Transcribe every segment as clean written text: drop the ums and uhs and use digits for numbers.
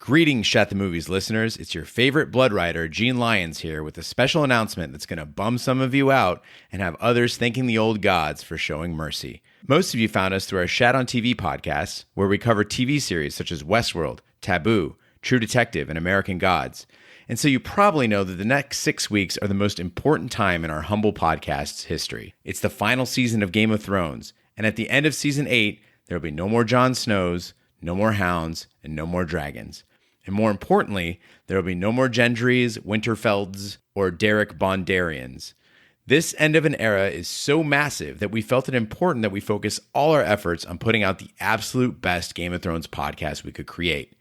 Greetings, Shat the Movies listeners. It's your favorite blood rider, Gene Lyons here, with a special announcement that's going to bum some of you out and have others thanking the old gods for showing mercy. Most of you found us through our Shat on TV podcasts, where we cover TV series such as Westworld, Taboo, True Detective, and American Gods. And so you probably know that the next 6 weeks are the most important time in our humble podcast's history. It's the final season of Game of Thrones, and at the end of Season 8, there will be no more Jon Snows, no more hounds, and no more dragons. And more importantly, there will be no more Gendrys, Winterfelds, or Derek Bondarians. This end of an era is so massive that we felt it important that we focus all our efforts on putting out the absolute best Game of Thrones podcast we could create.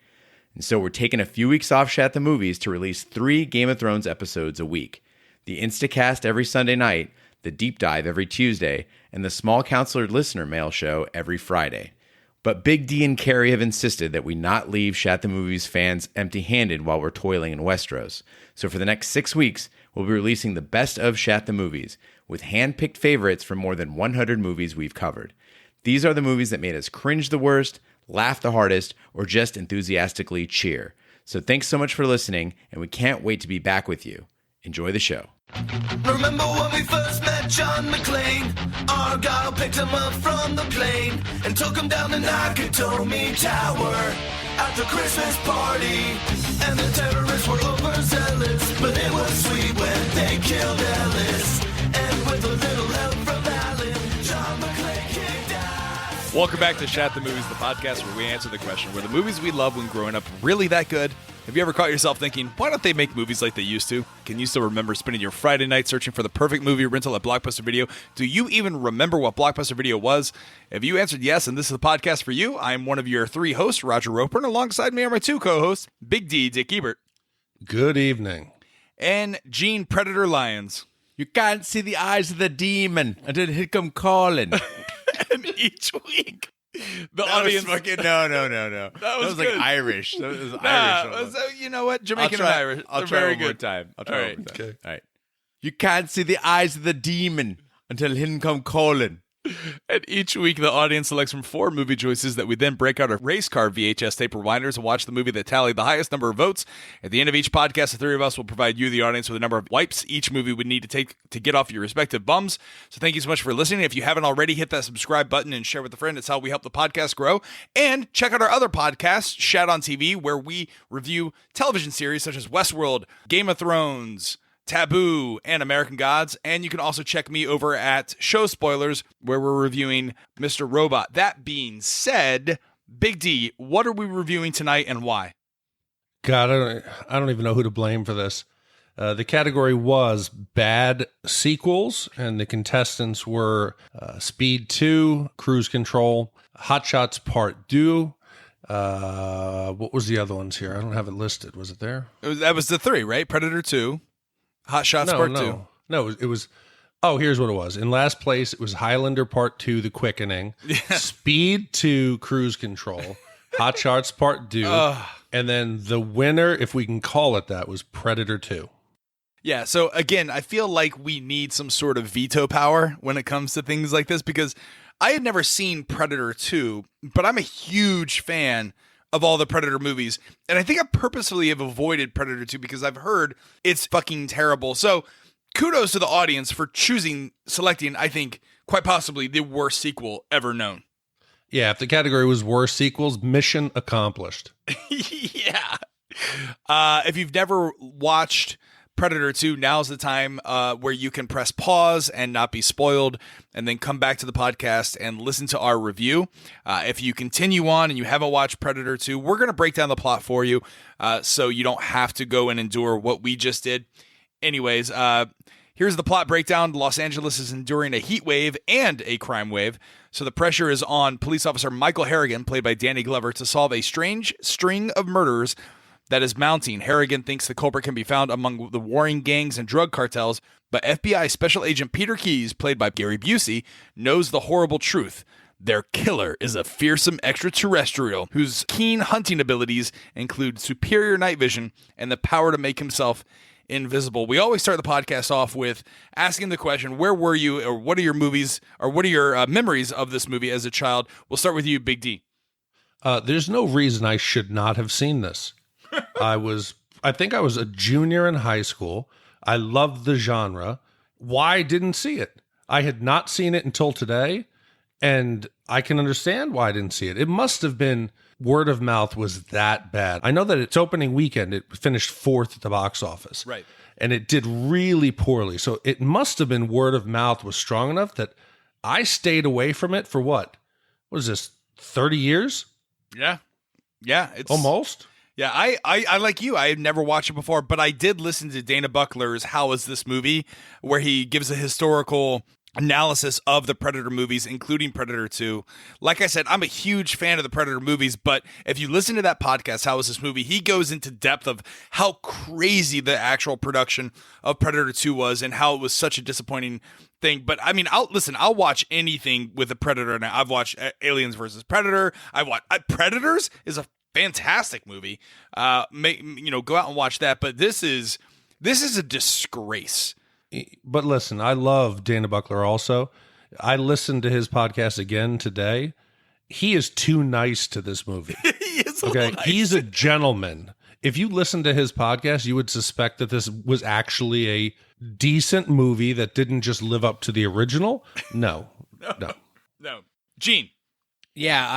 And so we're taking a few weeks off Shat the Movies to release 3 Game of Thrones episodes a week. The Instacast every Sunday night, the Deep Dive every Tuesday, and the Small Counselor Listener Mail Show every Friday. But Big D and Carrie have insisted that we not leave Shat the Movies fans empty-handed while we're toiling in Westeros. So for the next 6 weeks, we'll be releasing the best of Shat the Movies, with hand-picked favorites from more than 100 movies we've covered. These are the movies that made us cringe the worst, laugh the hardest, or just enthusiastically cheer. So thanks so much for listening, and we can't wait to be back with you. Enjoy the show. Remember when we first met John McClane? Argyle picked him up from the plane and took him down the Nakatomi Tower at the Christmas party. And the terrorists were overzealous, but it was sweet when they killed Ellis. And with a little help from Alan, John McClane kicked ass. Welcome back to Shat the Movies, the podcast where we answer the question, were the movies we loved when growing up really that good? Have you ever caught yourself thinking, why don't they make movies like they used to? Can you still remember spending your Friday night searching for the perfect movie rental at Blockbuster Video? Do you even remember what Blockbuster Video was? If you answered yes, and this is the podcast for you, I am one of your 3 hosts, Roger Roper, and alongside me are my 2 co-hosts, Big D, Dick Ebert. Good evening. And Gene Predator Lyons. You can't see the eyes of the demon until he come calling. And each week, the That audience... was fucking, no. That was like good. Irish. That was Nah, Irish. so you know what? Jamaican and Irish. I'll They're try very one more good. time. All right. Okay. All right. You can't see the eyes of the demon until him come calling. And each week, the audience selects from 4 movie choices that we then break out of race car VHS tape rewinders and watch the movie that tallied the highest number of votes. At the end of each podcast, the 3 of us will provide you, the audience, with a number of wipes each movie would need to take to get off your respective bums. So thank you so much for listening. If you haven't already, hit that subscribe button and share with a friend. It's how we help the podcast grow. And check out our other podcast, Shat on TV, where we review television series such as Westworld, Game of Thrones, Taboo, and American Gods. And you can also check me over at Show Spoilers, where we're reviewing Mr. Robot. That being said, Big D, what are we reviewing tonight and why? God, I don't even know who to blame for this. The category was bad sequels, and the contestants were Speed 2, Cruise Control, Hot Shots Part 2. What was the other ones here? I don't have it listed. Was it there? That was the 3, right? Predator 2, Hot Shots Part 2. No, it was. Oh, here's what it was. In last place, it was Highlander Part 2, The Quickening, Speed 2, Cruise Control, Hot Shots Part 2, and then the winner, if we can call it that, was Predator 2. Yeah, so again, I feel like we need some sort of veto power when it comes to things like this, because I had never seen Predator 2, but I'm a huge fan of all the Predator movies. And I think I purposefully have avoided Predator 2 because I've heard it's fucking terrible. So kudos to the audience for selecting, I think, quite possibly the worst sequel ever known. Yeah, if the category was worst sequels, mission accomplished. Yeah. If you've never watched Predator 2, now's the time where you can press pause and not be spoiled, and then come back to the podcast and listen to our review. If you continue on and you haven't watched Predator 2, we're going to break down the plot for you so you don't have to go and endure what we just did. Anyways, here's the plot breakdown. Los Angeles is enduring a heat wave and a crime wave, so the pressure is on police officer Michael Harrigan, played by Danny Glover, to solve a strange string of murders that is mounting. Harrigan thinks the culprit can be found among the warring gangs and drug cartels, but FBI Special Agent Peter Keyes, played by Gary Busey, knows the horrible truth. Their killer is a fearsome extraterrestrial whose keen hunting abilities include superior night vision and the power to make himself invisible. We always start the podcast off with asking the question, where were you, or what are your movies, or what are your memories of this movie as a child? We'll start with you, Big D. There's no reason I should not have seen this. I think I was a junior in high school. I loved the genre. Why didn't see it? I had not seen it until today, and I can understand why I didn't see it. It must have been word of mouth was that bad. I know that its opening weekend, it finished 4th at the box office. Right. And it did really poorly. So it must have been word of mouth was strong enough that I stayed away from it for what? What is this, 30 years? Yeah. Yeah. It's almost. Yeah, I like you. I had never watched it before, but I did listen to Dana Buckler's How Is This Movie, where he gives a historical analysis of the Predator movies, including Predator 2. Like I said, I'm a huge fan of the Predator movies, but if you listen to that podcast, How Is This Movie, he goes into depth of how crazy the actual production of Predator 2 was and how it was such a disappointing thing. But I mean, I'll watch anything with a Predator now. I've watched Aliens versus Predator. Predators is a fantastic movie. Go out and watch that. But this is a disgrace. But listen, I love Dana Buckler also. I listened to his podcast again today. He is too nice to this movie. He is a little nice. He's a gentleman. If you listen to his podcast, you would suspect that this was actually a decent movie that didn't just live up to the original. No. Gene. Yeah,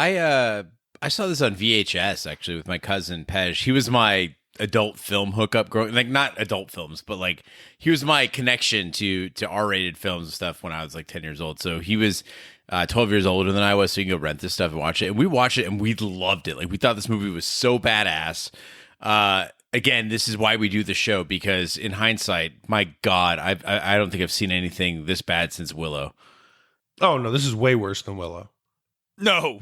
I saw this on VHS actually with my cousin Pej. He was my adult film hookup growing, like not adult films, but like he was my connection to R-rated films and stuff when I was like 10 years old. So he was 12 years older than I was, so you can go rent this stuff and watch it. And we watched it and we loved it. Like we thought this movie was so badass. Again, this is why we do the show, because in hindsight, my God, I don't think I've seen anything this bad since Willow. Oh no, this is way worse than Willow. No.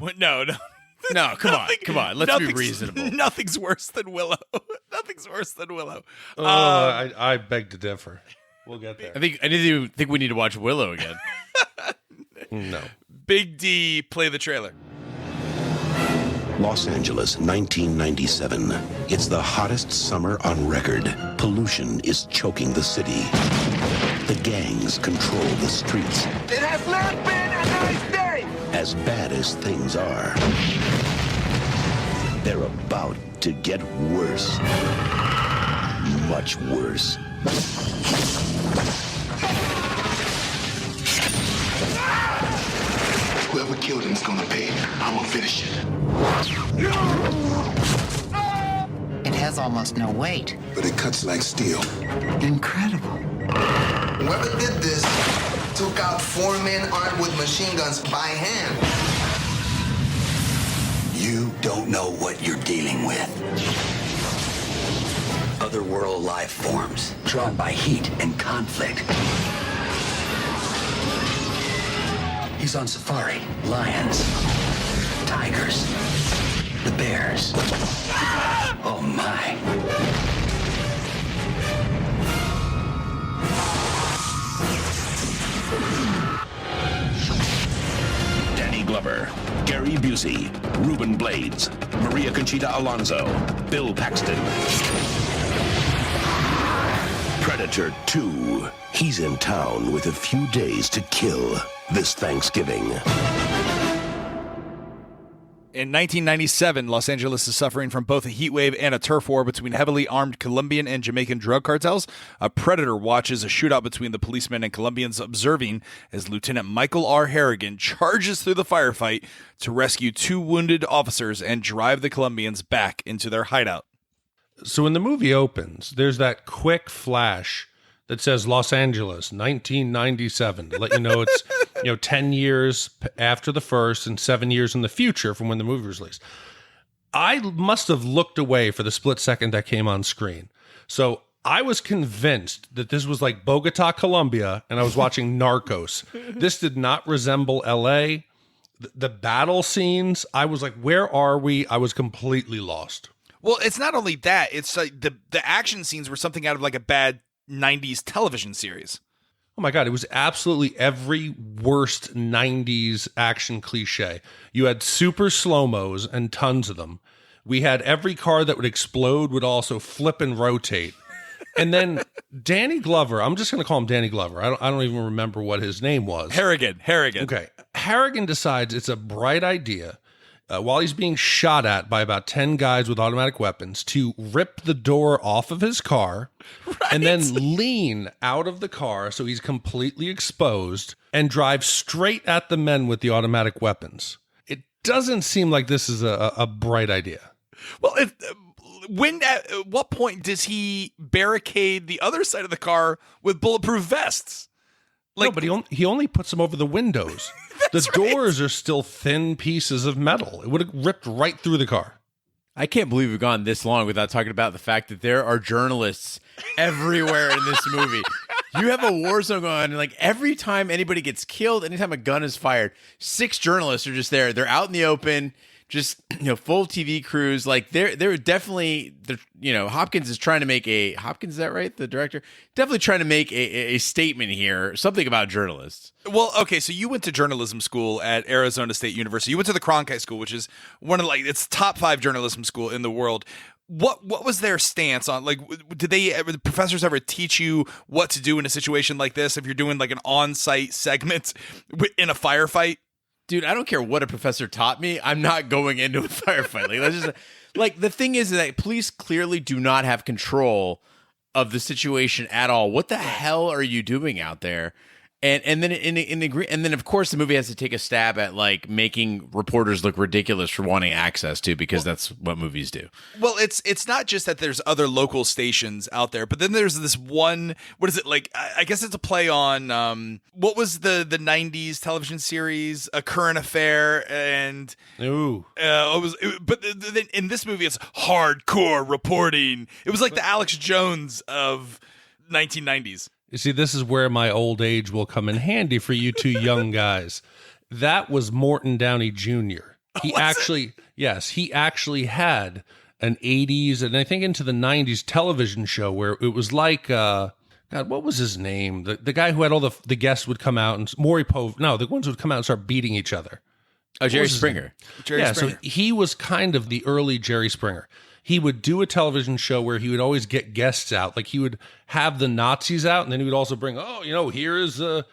No, come on. Let's be reasonable. Nothing's worse than Willow. I beg to differ. We'll get there. I think we need to watch Willow again. No. Big D, play the trailer. Los Angeles, 1997. It's the hottest summer on record. Pollution is choking the city. The gangs control the streets. It has not been a nice day. As bad as things are, they're about to get worse. Much worse. Whoever killed him is gonna pay. I'm gonna finish it. It has almost no weight. But it cuts like steel. Incredible. Whoever did this took out 4 men armed with machine guns by hand. You don't know what you're dealing with. Otherworld life forms, drawn by heat and conflict. He's on safari. Lions, tigers, the bears. Oh my. Danny Glover, Gary Busey, Ruben Blades, Maria Conchita Alonso, Bill Paxton. Predator 2. He's in town with a few days to kill this Thanksgiving. In 1997, Los Angeles is suffering from both a heat wave and a turf war between heavily armed Colombian and Jamaican drug cartels. A predator watches a shootout between the policemen and Colombians, observing as Lieutenant Michael R. Harrigan charges through the firefight to rescue 2 wounded officers and drive the Colombians back into their hideout. So when the movie opens, there's that quick flash that says Los Angeles, 1997, to let you know it's 10 years after the first and 7 years in the future from when the movie was released. I must have looked away for the split second that came on screen. So I was convinced that this was like Bogota, Colombia, and I was watching Narcos. This did not resemble LA. The battle scenes, I was like, where are we? I was completely lost. Well, it's not only that, it's like the action scenes were something out of like a bad 90s television series. Oh my God, it was absolutely every worst 90s action cliche. You had super slow-mos and tons of them. We had every car that would explode would also flip and rotate. And then Danny Glover, I'm just going to call him Danny Glover. I don't even remember what his name was. Harrigan. Okay. Harrigan decides it's a bright idea, while he's being shot at by about 10 guys with automatic weapons, to rip the door off of his car and then lean out of the car so he's completely exposed and drive straight at the men with the automatic weapons. It doesn't seem like this is a bright idea. Well, at what point does he barricade the other side of the car with bulletproof vests? No, but he only puts them over the windows. The doors are still thin pieces of metal. It would have ripped right through the car. I can't believe we've gone this long without talking about the fact that there are journalists everywhere in this movie. You have a war zone going on, and like every time anybody gets killed, anytime a gun is fired, 6 journalists are just there. They're out in the open, just full TV crews. Like they're definitely Hopkins is trying to make Hopkins, is that right? The director definitely trying to make a statement here, something about journalists. Well, okay, so you went to journalism school at Arizona State University. You went to the Cronkite School, which is one of it's top 5 journalism school in the world. What was their stance on, like, did the professors ever teach you what to do in a situation like this if you're doing like an on-site segment in a firefight? Dude, I don't care what a professor taught me. I'm not going into a firefight. Like, that's just like the thing is that police clearly do not have control of the situation at all. What the hell are you doing out there? And then of course the movie has to take a stab at like making reporters look ridiculous for wanting access to, because that's what movies do. Well, it's not just that there's other local stations out there, but then there's this one, what is it, like, I guess it's a play on what was the 90s television series, A Current Affair, and but then in this movie it's hardcore reporting. It was like the Alex Jones of 1990s. You see, this is where my old age will come in handy for you two young guys. That was Morton Downey Jr. He actually had an 80s and I think into the 90s television show where it was like, God, what was his name? The guy who had all the guests would come out and the ones who would come out and start beating each other. Oh, Jerry Springer. Jerry Springer. So he was kind of the early Jerry Springer. He would do a television show where he would always get guests out. Like he would have the Nazis out, and then he would also bring, here's a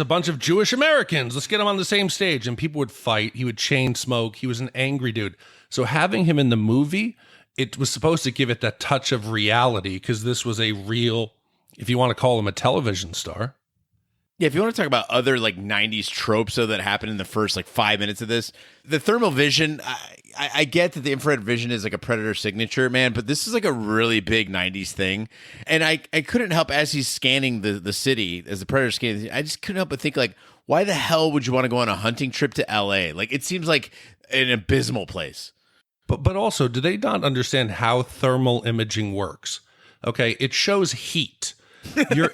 bunch of Jewish Americans. Let's get them on the same stage. And people would fight. He would chain smoke. He was an angry dude. So having him in the movie, it was supposed to give it that touch of reality, because this was a real, if you want to call him a television star. Yeah, if you want to talk about other like 90s tropes that happened in the first like 5 minutes of this, the thermal vision, I get that the infrared vision is like a Predator signature, man, but this is like a really big 90s thing. And I couldn't help, as he's scanning the city, as the Predator scanning, I just couldn't help but think, like, why the hell would you want to go on a hunting trip to LA? Like, it seems like an abysmal place. But also, do they not understand how thermal imaging works? Okay, it shows heat. You're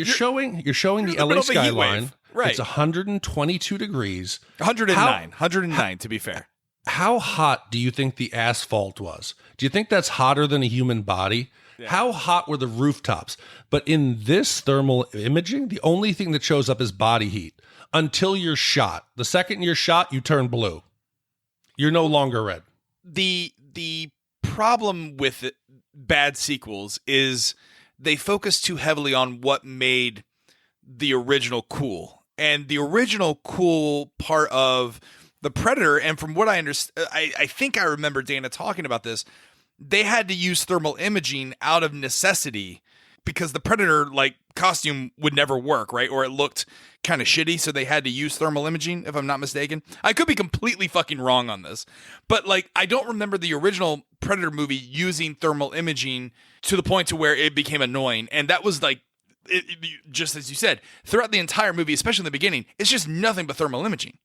showing the LA skyline. Right. It's 122 degrees. 109 to be fair. How hot do you think the asphalt was? Do you think that's hotter than a human body? Yeah. How hot were the rooftops? But in this thermal imaging, the only thing that shows up is body heat until you're shot. The second you're shot, you turn blue. You're no longer red. The problem with bad sequels is they focus too heavily on what made the original cool. And the original cool part of the Predator, and from what I understand, I think I remember Dana talking about this, they had to use thermal imaging out of necessity because the Predator like costume would never work, right? Or it looked kind of shitty, so they had to use thermal imaging, if I'm not mistaken. I could be completely fucking wrong on this, but like I don't remember the original Predator movie using thermal imaging to the point to where it became annoying. And that was like, just as you said, throughout the entire movie, especially in the beginning, it's just nothing but thermal imaging.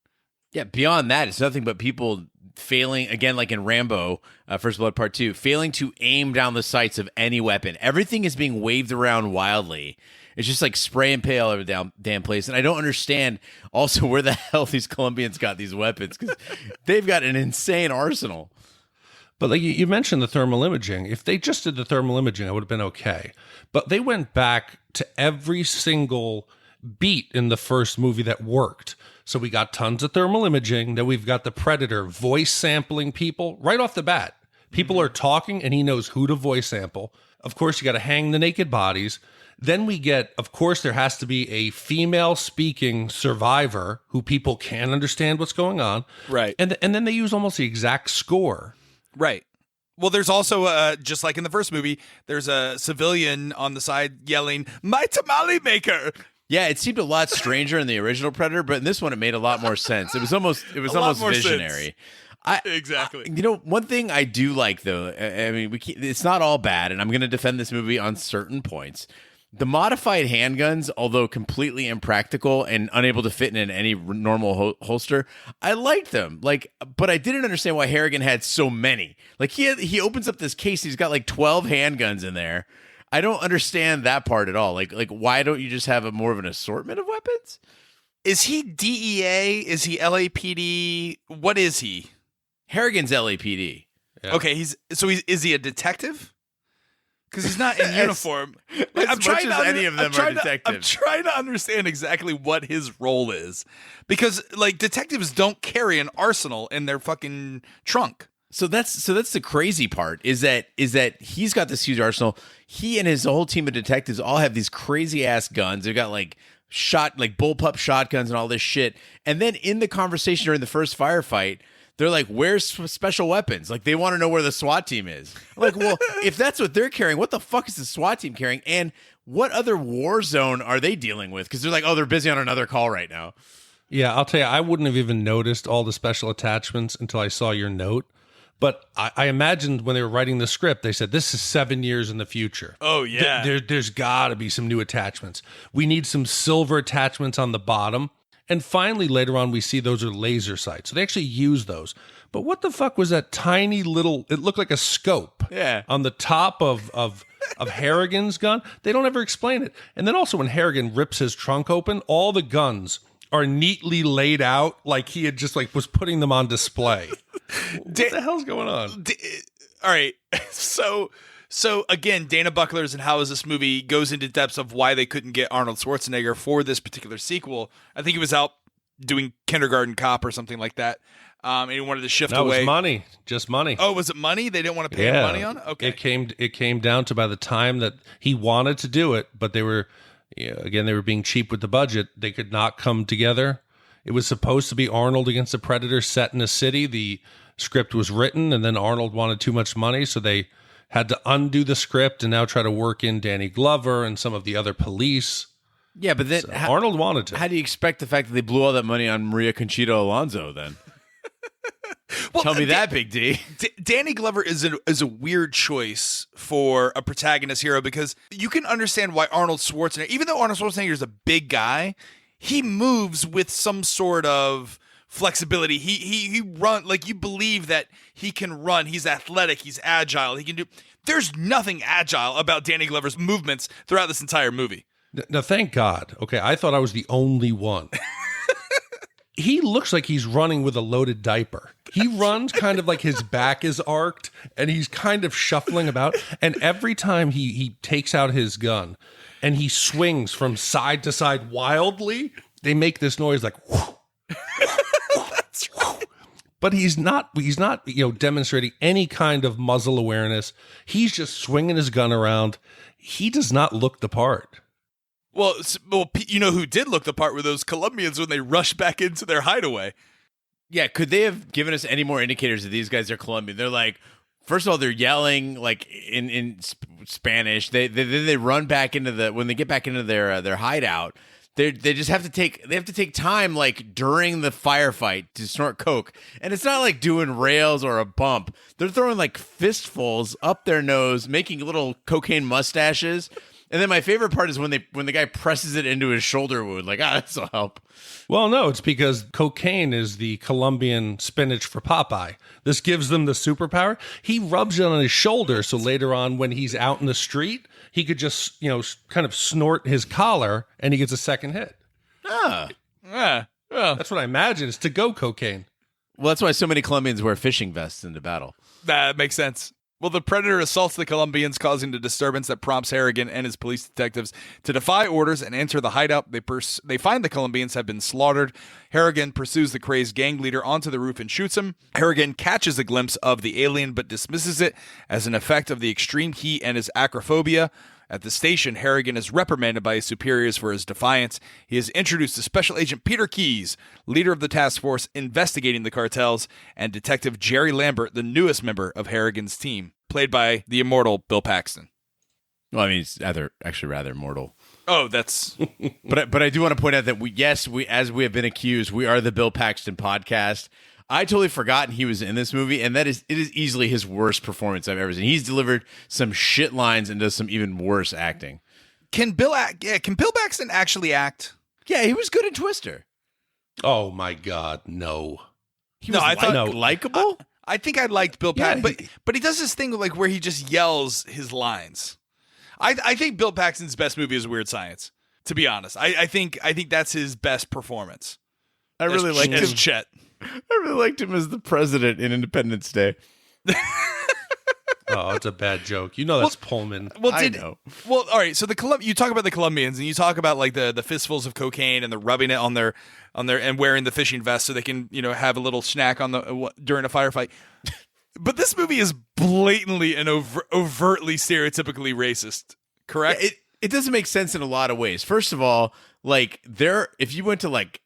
Yeah, beyond that, it's nothing but people failing, again, like in Rambo, First Blood Part 2, failing to aim down the sights of any weapon. Everything is being waved around wildly. It's just like spray and pay all over the damn place. And I don't understand also where the hell these Colombians got these weapons, because they've got an insane arsenal. But like you mentioned the thermal imaging. If they just did the thermal imaging, I would have been okay. But they went back to every single beat in the first movie that worked. So we got tons of thermal imaging. Then we've got the Predator voice sampling people right off the bat. People are talking and he knows who to voice sample. Of course, you got to hang the naked bodies. Then we get, of course, there has to be a female-speaking survivor who people can understand what's going on. Right. And then they use almost the exact score. Right. Well, there's also, just like in the first movie, there's a civilian on the side yelling, "My tamale maker!" Yeah, it seemed a lot stranger in the original Predator, but in this one it made a lot more sense. It was almost visionary. Exactly. One thing I do like, though, I mean, it's not all bad, and I'm going to defend this movie on certain points. The modified handguns, although completely impractical and unable to fit in any normal holster, I liked them. But I didn't understand why Harrigan had so many. Like he opens up this case, he's got like 12 handguns in there. I don't understand that part at all. Like why don't you just have more of an assortment of weapons? Is he DEA? Is he LAPD? What is he? Harrigan's LAPD. Yeah. Okay, is he a detective? Because he's not in uniform. I'm trying to any of them are detectives. I'm trying to understand exactly what his role is, because like detectives don't carry an arsenal in their fucking trunk. So that's the crazy part is that he's got this huge arsenal. He and his whole team of detectives all have these crazy ass guns. They've got like bullpup shotguns and all this shit. And then in the conversation during the first firefight, they're like, "Where's special weapons?" Like they want to know where the SWAT team is. I'm like, well, if that's what they're carrying, what the fuck is the SWAT team carrying? And what other war zone are they dealing with? Because they're like, "Oh, they're busy on another call right now." Yeah, I'll tell you, I wouldn't have even noticed all the special attachments until I saw your note. But I imagined when they were writing the script, they said, this is 7 years in the future. Oh, yeah. There's got to be some new attachments. We need some silver attachments on the bottom. And finally, later on, we see those are laser sights. So they actually use those. But what the fuck was that tiny little, it looked like a scope on the top of Harrigan's gun? They don't ever explain it. And then also when Harrigan rips his trunk open, all the guns are neatly laid out like he had just like was putting them on display. What the hell's going on? All right. So again, Dana Buckler's and How Is This Movie goes into depths of why they couldn't get Arnold Schwarzenegger for this particular sequel. I think he was out doing Kindergarten Cop or something like that. And he wanted to shift away. That was money. Just money. Oh, was it money? They didn't want to pay him money on it? Okay. It came down to by the time that he wanted to do it, but they were, again, they were being cheap with the budget. They could not come together. It was supposed to be Arnold against the Predator set in a city. The script was written, and then Arnold wanted too much money, so they had to undo the script and now try to work in Danny Glover and some of the other police. Yeah, but then Arnold wanted to. How do you expect the fact that they blew all that money on Maria Conchita Alonso then? Well, tell me that, Big D. Danny Glover is a weird choice for a protagonist hero because you can understand why Arnold Schwarzenegger, even though Arnold Schwarzenegger is a big guy, he moves with some sort of flexibility. He run like you believe that he can run. He's athletic. He's agile. He can do. There's nothing agile about Danny Glover's movements throughout this entire movie. Now, thank God. Okay, I thought I was the only one. He looks like he's running with a loaded diaper. He runs kind of like his back is arced and he's kind of shuffling about. And every time he takes out his gun and he swings from side to side wildly, they make this noise like, whoosh. That's right. But he's not, demonstrating any kind of muzzle awareness. He's just swinging his gun around. He does not look the part. Well, you know who did look the part were those Colombians when they rushed back into their hideaway. Yeah, could they have given us any more indicators that these guys are Colombian? They're like, first of all, they're yelling like in Spanish. They run back into when they get back into their hideout. They just have to take time like during the firefight to snort coke, and it's not like doing rails or a bump. They're throwing like fistfuls up their nose, making little cocaine mustaches. And then my favorite part is when the guy presses it into his shoulder wound, like, this'll help. Well, no, it's because cocaine is the Colombian spinach for Popeye. This gives them the superpower. He rubs it on his shoulder, so later on when he's out in the street, he could just, kind of snort his collar, and he gets a second hit. Yeah. That's what I imagine. It's to-go cocaine. Well, that's why so many Colombians wear fishing vests into battle. That makes sense. Well, the Predator assaults the Colombians, causing a disturbance that prompts Harrigan and his police detectives to defy orders and enter the hideout. They find the Colombians have been slaughtered. Harrigan pursues the crazed gang leader onto the roof and shoots him. Harrigan catches a glimpse of the alien but dismisses it as an effect of the extreme heat and his acrophobia. At the station, Harrigan is reprimanded by his superiors for his defiance. He is introduced to Special Agent Peter Keyes, leader of the task force investigating the cartels, and Detective Jerry Lambert, the newest member of Harrigan's team, played by the immortal Bill Paxton. Well, I mean, it's rather mortal. Oh, that's... But I do want to point out that we as we have been accused, we are the Bill Paxton podcast. I totally forgotten he was in this movie, and it is easily his worst performance I've ever seen. He's delivered some shit lines and does some even worse acting. Can Bill Paxton actually act? Yeah, he was good in Twister. Oh my God, no. I thought likable. I think I liked Bill Paxton, but he does this thing like where he just yells his lines. I think Bill Paxton's best movie is Weird Science. To be honest, I think that's his best performance. I really liked him. Chet. I really liked him as the president in Independence Day. Oh, it's a bad joke. You know that's Pullman. Well, I know. Well, all right. So you talk about the Colombians, and you talk about like the fistfuls of cocaine and the rubbing it on their and wearing the fishing vest so they can have a little snack on during a firefight. But this movie is blatantly and overtly stereotypically racist. Correct? Yeah, it doesn't make sense in a lot of ways. First of all, like if you went to like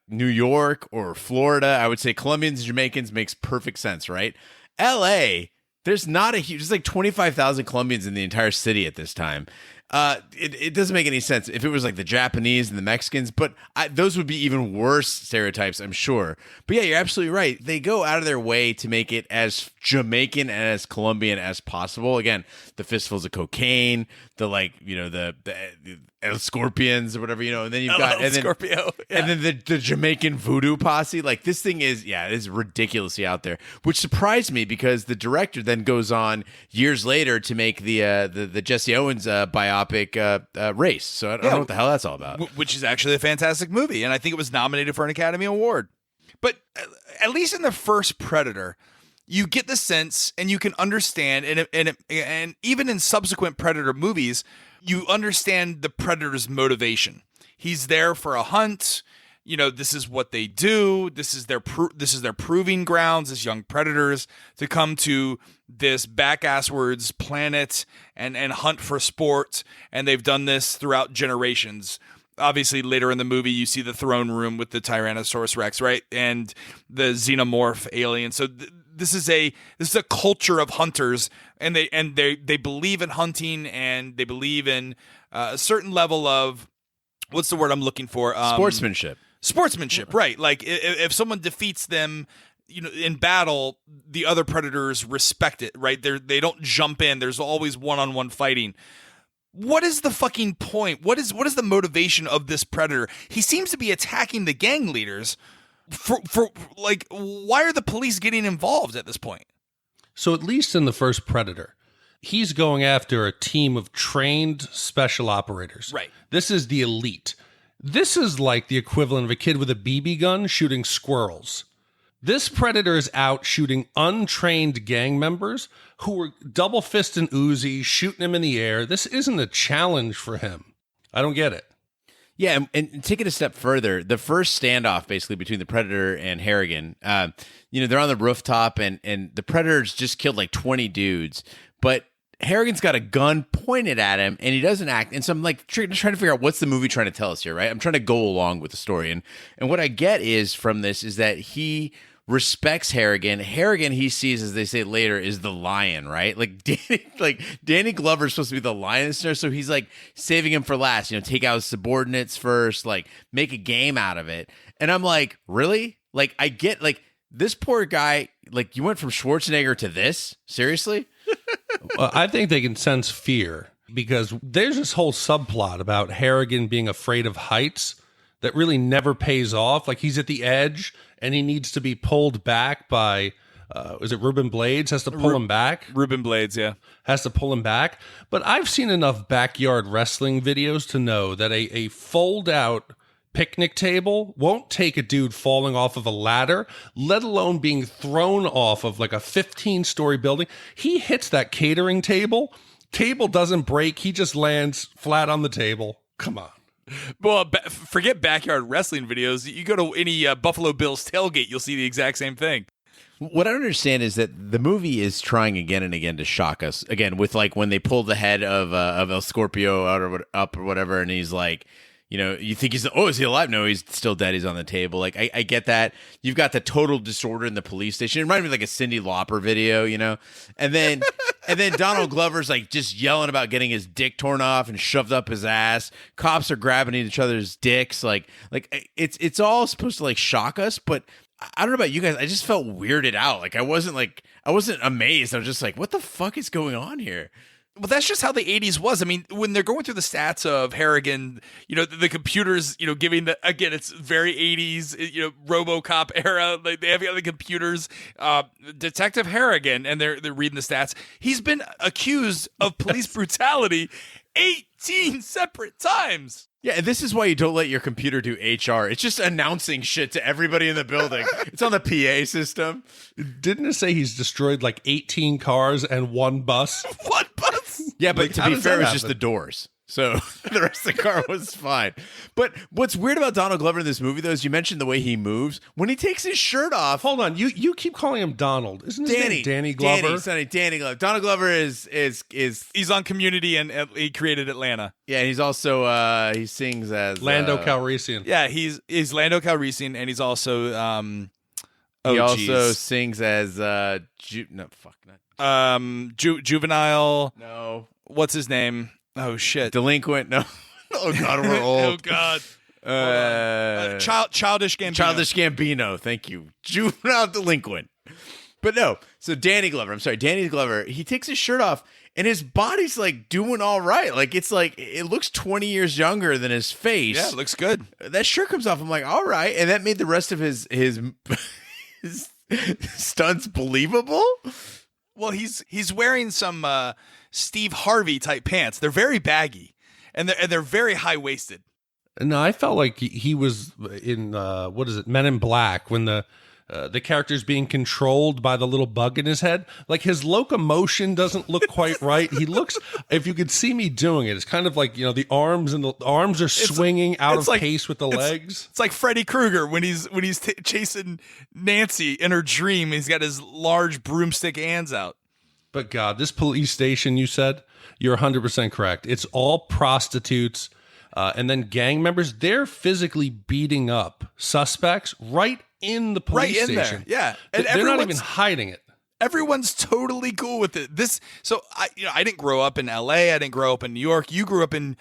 New York or Florida, I would say Colombians and Jamaicans makes perfect sense, right? L.A. There's like 25,000 Colombians in the entire city at this time. It doesn't make any sense if it was like the Japanese and the Mexicans, but those would be even worse stereotypes, I'm sure. But yeah, you're absolutely right. They go out of their way to make it as Jamaican and as Colombian as possible. Again, the fistfuls of cocaine, the scorpions or whatever, and then you've got Scorpio, and then the Jamaican voodoo posse. Like this thing is ridiculously out there, which surprised me because the director then goes on years later to make the Jesse Owens biopic Race. So I don't know what the hell that's all about. Which is actually a fantastic movie, and I think it was nominated for an Academy Award. But at least in the first Predator, you get the sense, and you can understand, and even in subsequent Predator movies, you understand the Predator's motivation. He's there for a hunt. This is what they do. This is their proving grounds as young predators to come to this back-asswards planet and hunt for sport. And they've done this throughout generations. Obviously, later in the movie, you see the throne room with the Tyrannosaurus Rex, right? And the xenomorph alien. So this is a culture of hunters, and they believe in hunting, and they believe in a certain level of, what's the word I'm looking for? Sportsmanship, right? Like if someone defeats them, in battle, the other predators respect it, right? They don't jump in. There's always one-on-one fighting. What is the fucking point? What is the motivation of this predator? He seems to be attacking the gang leaders. For like, why are the police getting involved at this point? So at least in the first Predator, he's going after a team of trained special operators. Right. This is the elite. This is like the equivalent of a kid with a BB gun shooting squirrels. This Predator is out shooting untrained gang members who were double-fisting Uzi, shooting him in the air. This isn't a challenge for him. I don't get it. Yeah, and take it a step further. The first standoff, basically, between the Predator and Harrigan, they're on the rooftop, and the Predator's just killed like 20 dudes, but Harrigan's got a gun pointed at him, and he doesn't act. And so I'm like trying to figure out what's the movie trying to tell us here, right? I'm trying to go along with the story, and what I get from this is that he respects Harrigan. Harrigan, he sees, as they say later, is the lion, right? Like Danny Glover's supposed to be the lion, so he's like saving him for last. Take out his subordinates first, like make a game out of it. And I'm like, really? Like I get like this poor guy. Like you went from Schwarzenegger to this? Seriously? Well, I think they can sense fear because there's this whole subplot about Harrigan being afraid of heights that really never pays off. Like he's at the edge and he needs to be pulled back by, is it Ruben Blades has to pull him back? Ruben Blades, yeah. Has to pull him back. But I've seen enough backyard wrestling videos to know that a fold-out picnic table won't take a dude falling off of a ladder, let alone being thrown off of like a 15-story building. He hits that catering table. Table doesn't break. He just lands flat on the table. Come on. Well, forget backyard wrestling videos. You go to any Buffalo Bills tailgate, you'll see the exact same thing. What I don't understand is that the movie is trying again and again to shock us. Again, with like when they pull the head of El Scorpio up or whatever, and he's like, you know, you think is he alive? No, he's still dead. He's on the table. Like, I get that. You've got the total disorder in the police station. It reminded me of like a Cyndi Lauper video, you know? And then Donald Glover's like just yelling about getting his dick torn off and shoved up his ass. Cops are grabbing each other's dicks. Like it's all supposed to like shock us, but I don't know about you guys. I just felt weirded out. Like I wasn't amazed. I was just like, what the fuck is going on here? Well, that's just how the 80s was. I mean, when they're going through the stats of Harrigan, you know, the computers, you know, giving again, it's very 80s, you know, RoboCop era. Like they have the computers, Detective Harrigan, and they're reading the stats. He's been accused of police brutality 18 separate times. Yeah, and this is why you don't let your computer do HR. It's just announcing shit to everybody in the building. It's on the PA system. Didn't it say he's destroyed like 18 cars and one bus? One bus? Yeah, but Like, to how be does fair, it that was just happen? the doors. So the rest of the car was fine. But what's weird about Donald Glover in this movie, though, is you mentioned the way he moves. When he takes his shirt off. Hold on, you keep calling him Donald. Isn't his name Danny Glover? Danny Glover. Donald Glover is He's on Community and he created Atlanta. yeah, and he's also he sings as Lando Calrissian. Yeah, he's Lando Calrissian, and he's also he also sings as Juvenile. No. What's his name? Oh shit. Delinquent. No. Oh God, we're old. Oh God. Childish Gambino. Childish Gambino. Thank you. Juvenile delinquent. But no. So Danny Glover, he takes his shirt off and his body's like doing all right. Like it's like it looks 20 years younger than his face. Yeah, it looks good. That shirt comes off. I'm like, all right. And that made the rest of his stunts believable. Well, he's wearing some Steve Harvey type pants. They're very baggy, and they're very high waisted. No, I felt like he was in Men in Black, when the character's being controlled by the little bug in his head. Like his locomotion doesn't look quite right. He looks, if you could see me doing it, it's kind of like, you know, the arms are swinging out of pace with the legs. It's like Freddy Krueger when he's chasing Nancy in her dream. He's got his large broomstick hands out. But God, this police station, you said, you're 100% correct. It's all prostitutes and then gang members. They're physically beating up suspects right in the police station. There. Yeah. And they're not even hiding it. Everyone's totally cool with it. I didn't grow up in LA. I didn't grow up in New York. You grew up in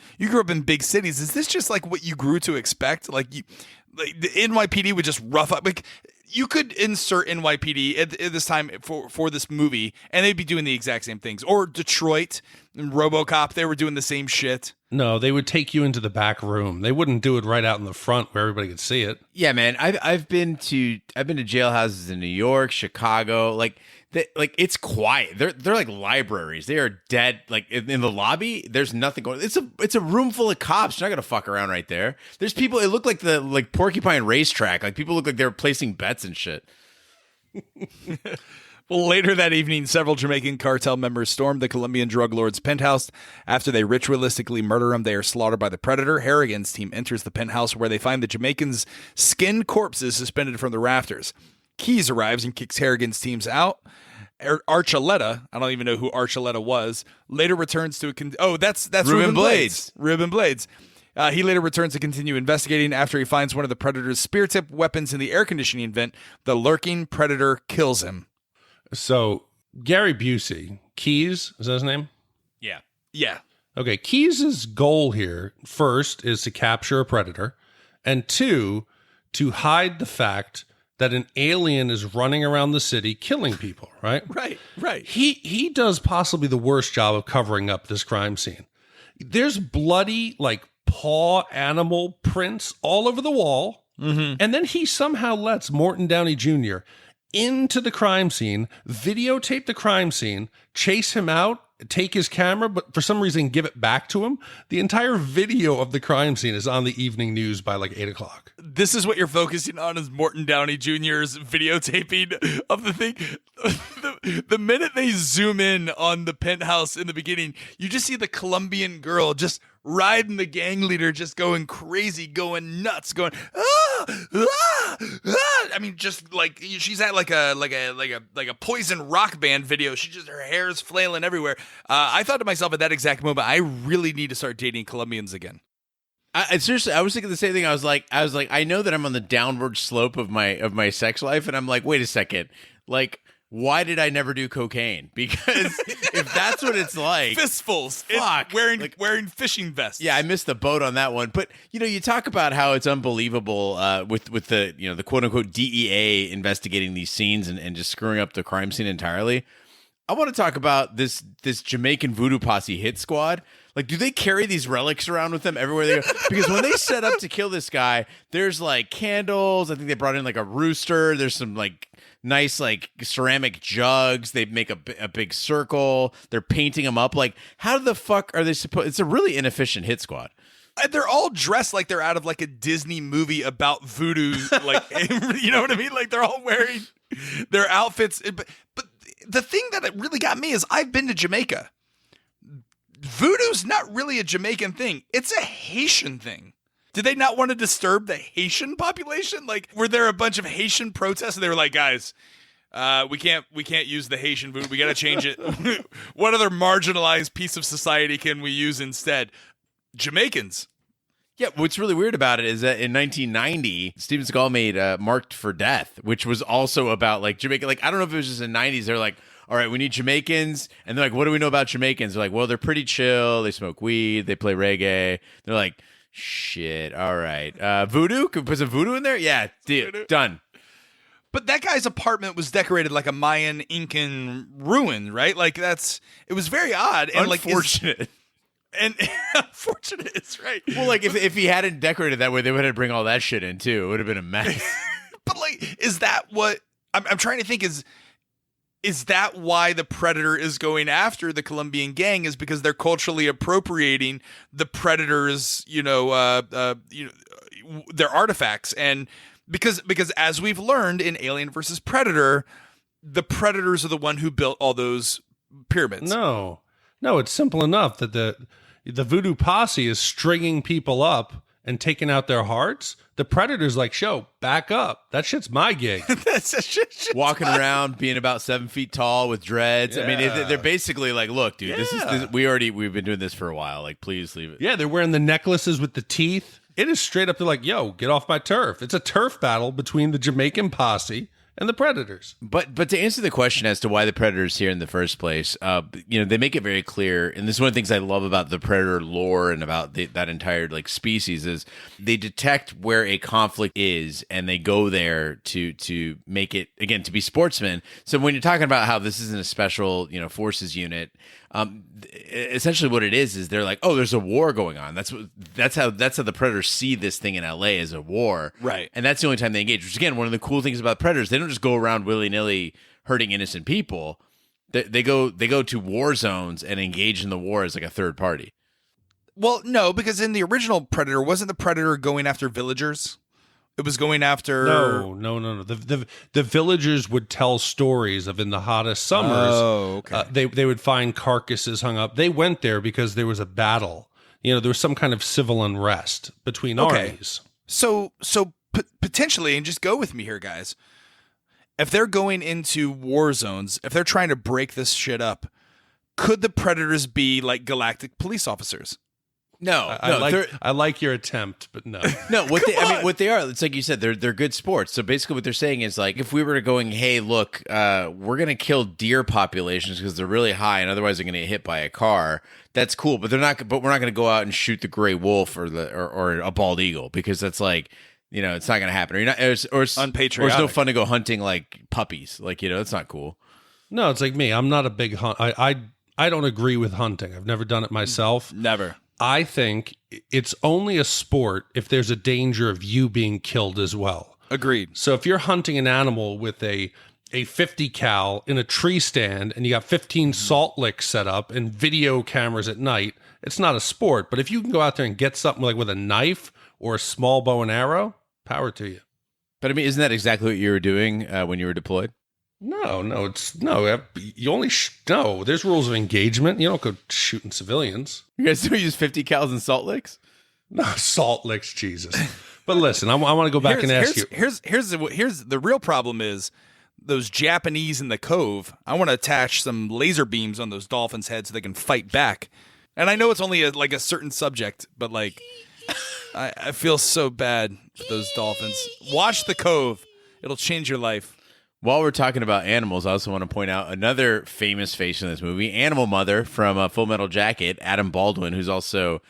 big cities. Is this just like what you grew to expect? Like the NYPD would just rough up. Like you could insert NYPD at this time for this movie, and they'd be doing the exact same things. Or Detroit and RoboCop, they were doing the same shit. No, they would take you into the back room. They wouldn't do it right out in the front where everybody could see it. Yeah, man. I've been to jailhouses in New York, Chicago. Like it's quiet. They're like libraries. They are dead. Like in the lobby, there's nothing going. It's a room full of cops. You're not gonna fuck around right there. There's people. It looked like the Porcupine racetrack. Like people look like they were placing bets and shit. Well, later that evening, several Jamaican cartel members stormed the Colombian drug lord's penthouse. After they ritualistically murder him, they are slaughtered by the Predator. Harrigan's team enters the penthouse where they find the Jamaicans' skinned corpses suspended from the rafters. Keyes arrives and kicks Harrigan's teams out. Archuleta, I don't even know who Archuleta was, later returns to that's Ruben Blades. Ruben Blades. He later returns to continue investigating after he finds one of the Predator's spear-tip weapons in the air conditioning vent. The lurking Predator kills him. So Gary Busey, Keyes, is that his name? Yeah. Yeah. Okay, Keyes' goal here, first, is to capture a Predator, and two, to hide the fact that an alien is running around the city killing people, right? Right. He does possibly the worst job of covering up this crime scene. There's bloody, like, paw animal prints all over the wall, and then he somehow lets Morton Downey Jr. into the crime scene, videotape the crime scene, chase him out, take his camera, but for some reason give it back to him. The entire video of the crime scene is on the evening news by like 8 o'clock. This is what you're focusing on, is Morton Downey Jr.'s videotaping of the thing. The minute they zoom in on the penthouse in the beginning, you just see the Colombian girl just riding the gang leader, just going crazy, going nuts, going ah, ah, ah. I mean, just like she's at like a Poison rock band video. Her hair's flailing everywhere. I thought to myself at that exact moment, I really need to start dating Colombians again. Seriously, I was thinking the same thing. I was like, I know that I'm on the downward slope of my sex life, and I'm like, wait a second, like, why did I never do cocaine? Because if that's what it's like, fistfuls, fuck, wearing fishing vests. Yeah, I missed the boat on that one. But you talk about how it's unbelievable with the the quote unquote DEA investigating these scenes and just screwing up the crime scene entirely. I want to talk about this Jamaican voodoo posse hit squad. Like, do they carry these relics around with them everywhere they go? Because when they set up to kill this guy, there's like candles. I think they brought in like a rooster. There's some like nice like ceramic jugs. They make a big circle. They're painting them up. Like, how the fuck are they supposed? It's a really inefficient hit squad. They're all dressed like they're out of like a Disney movie about voodoo. Like, you know what I mean? Like, they're all wearing their outfits. But the thing that really got me is I've been to Jamaica. Voodoo's not really a Jamaican thing. It's a Haitian thing. Did they not want to disturb the Haitian population? Like, were there a bunch of Haitian protests and they were like, guys, we can't use the Haitian voodoo. We got to change it. What other marginalized piece of society can we use instead? Jamaicans. Yeah, what's really weird about it is that in 1990, Steven Seagal made Marked for Death, which was also about like Jamaica. Like, I don't know if it was just in the 90s. They're like, all right, we need Jamaicans. And they're like, what do we know about Jamaicans? They're like, well, they're pretty chill. They smoke weed. They play reggae. They're like, shit, all right. Voodoo? Could we put some voodoo in there? Yeah, deal. Done. But that guy's apartment was decorated like a Mayan Incan ruin, right? Like, it was very odd. And unfortunate. And unfortunate, it's right. Well, like, if he hadn't decorated that way, they would have to bring all that shit in, too. It would have been a mess. But, like, is that what... I'm trying to think, is that why the Predator is going after the Colombian gang? Is because they're culturally appropriating the Predator's, their artifacts. And because as we've learned in Alien versus Predator, the Predators are the one who built all those pyramids. No, it's simple enough that the voodoo posse is stringing people up and taking out their hearts. The Predator's like, back up. That shit's my gig. Walking around, being about 7 feet tall with dreads. Yeah. I mean, they're basically like, look, dude, we've been doing this for a while. Like, please leave it. Yeah, they're wearing the necklaces with the teeth. It is straight up. They're like, get off my turf. It's a turf battle between the Jamaican posse and the Predators. But to answer the question as to why the Predator's here in the first place, they make it very clear, and this is one of the things I love about the Predator lore and about that entire like species is they detect where a conflict is and they go there to make it, again, to be sportsmen. So when you're talking about how this isn't a special forces unit, essentially what it is they're like, oh, there's a war going on. That's how the Predators see this thing in LA as a war, right? And that's the only time they engage. Which again, one of the cool things about Predators, they don't just go around willy nilly hurting innocent people. They go to war zones and engage in the war as like a third party. Well, no, because in the original Predator, wasn't the Predator going after villagers? It was going after... No. The villagers would tell stories of in the hottest summers. Oh, okay. They would find carcasses hung up. They went there because there was a battle. There was some kind of civil unrest between armies. So potentially, and just go with me here, guys. If they're going into war zones, if they're trying to break this shit up, could the Predators be like galactic police officers? No, I like your attempt, but no. No, what they are, it's like you said, they're good sports. So basically what they're saying is like, if we were going, hey, look, we're going to kill deer populations because they're really high and otherwise they're going to get hit by a car. That's cool, but we're not going to go out and shoot the gray wolf or a bald eagle because that's like, it's not going to happen. Or you're not, or unpatriotic. Or it's no fun to go hunting like puppies. Like, it's not cool. No, it's like me. I'm not a big hunt. I don't agree with hunting. I've never done it myself. Never. I think it's only a sport if there's a danger of you being killed as well. Agreed. So if you're hunting an animal with a 50 cal in a tree stand and you got 15 salt licks set up and video cameras at night, it's not a sport. But if you can go out there and get something like with a knife or a small bow and arrow, power to you. But I mean, isn't that exactly what you were doing when you were deployed? No, it's no. You only no. There's rules of engagement. You don't go shooting civilians. You guys don't use 50 cals and salt licks? No, salt licks, Jesus. But listen, I want to go back and ask you. Here's the real problem is those Japanese in the cove. I want to attach some laser beams on those dolphins' heads so they can fight back. And I know it's only a certain subject, but like, I feel so bad for those dolphins. Watch The Cove. It'll change your life. While we're talking about animals, I also want to point out another famous face in this movie, Animal Mother from Full Metal Jacket, Adam Baldwin, who's also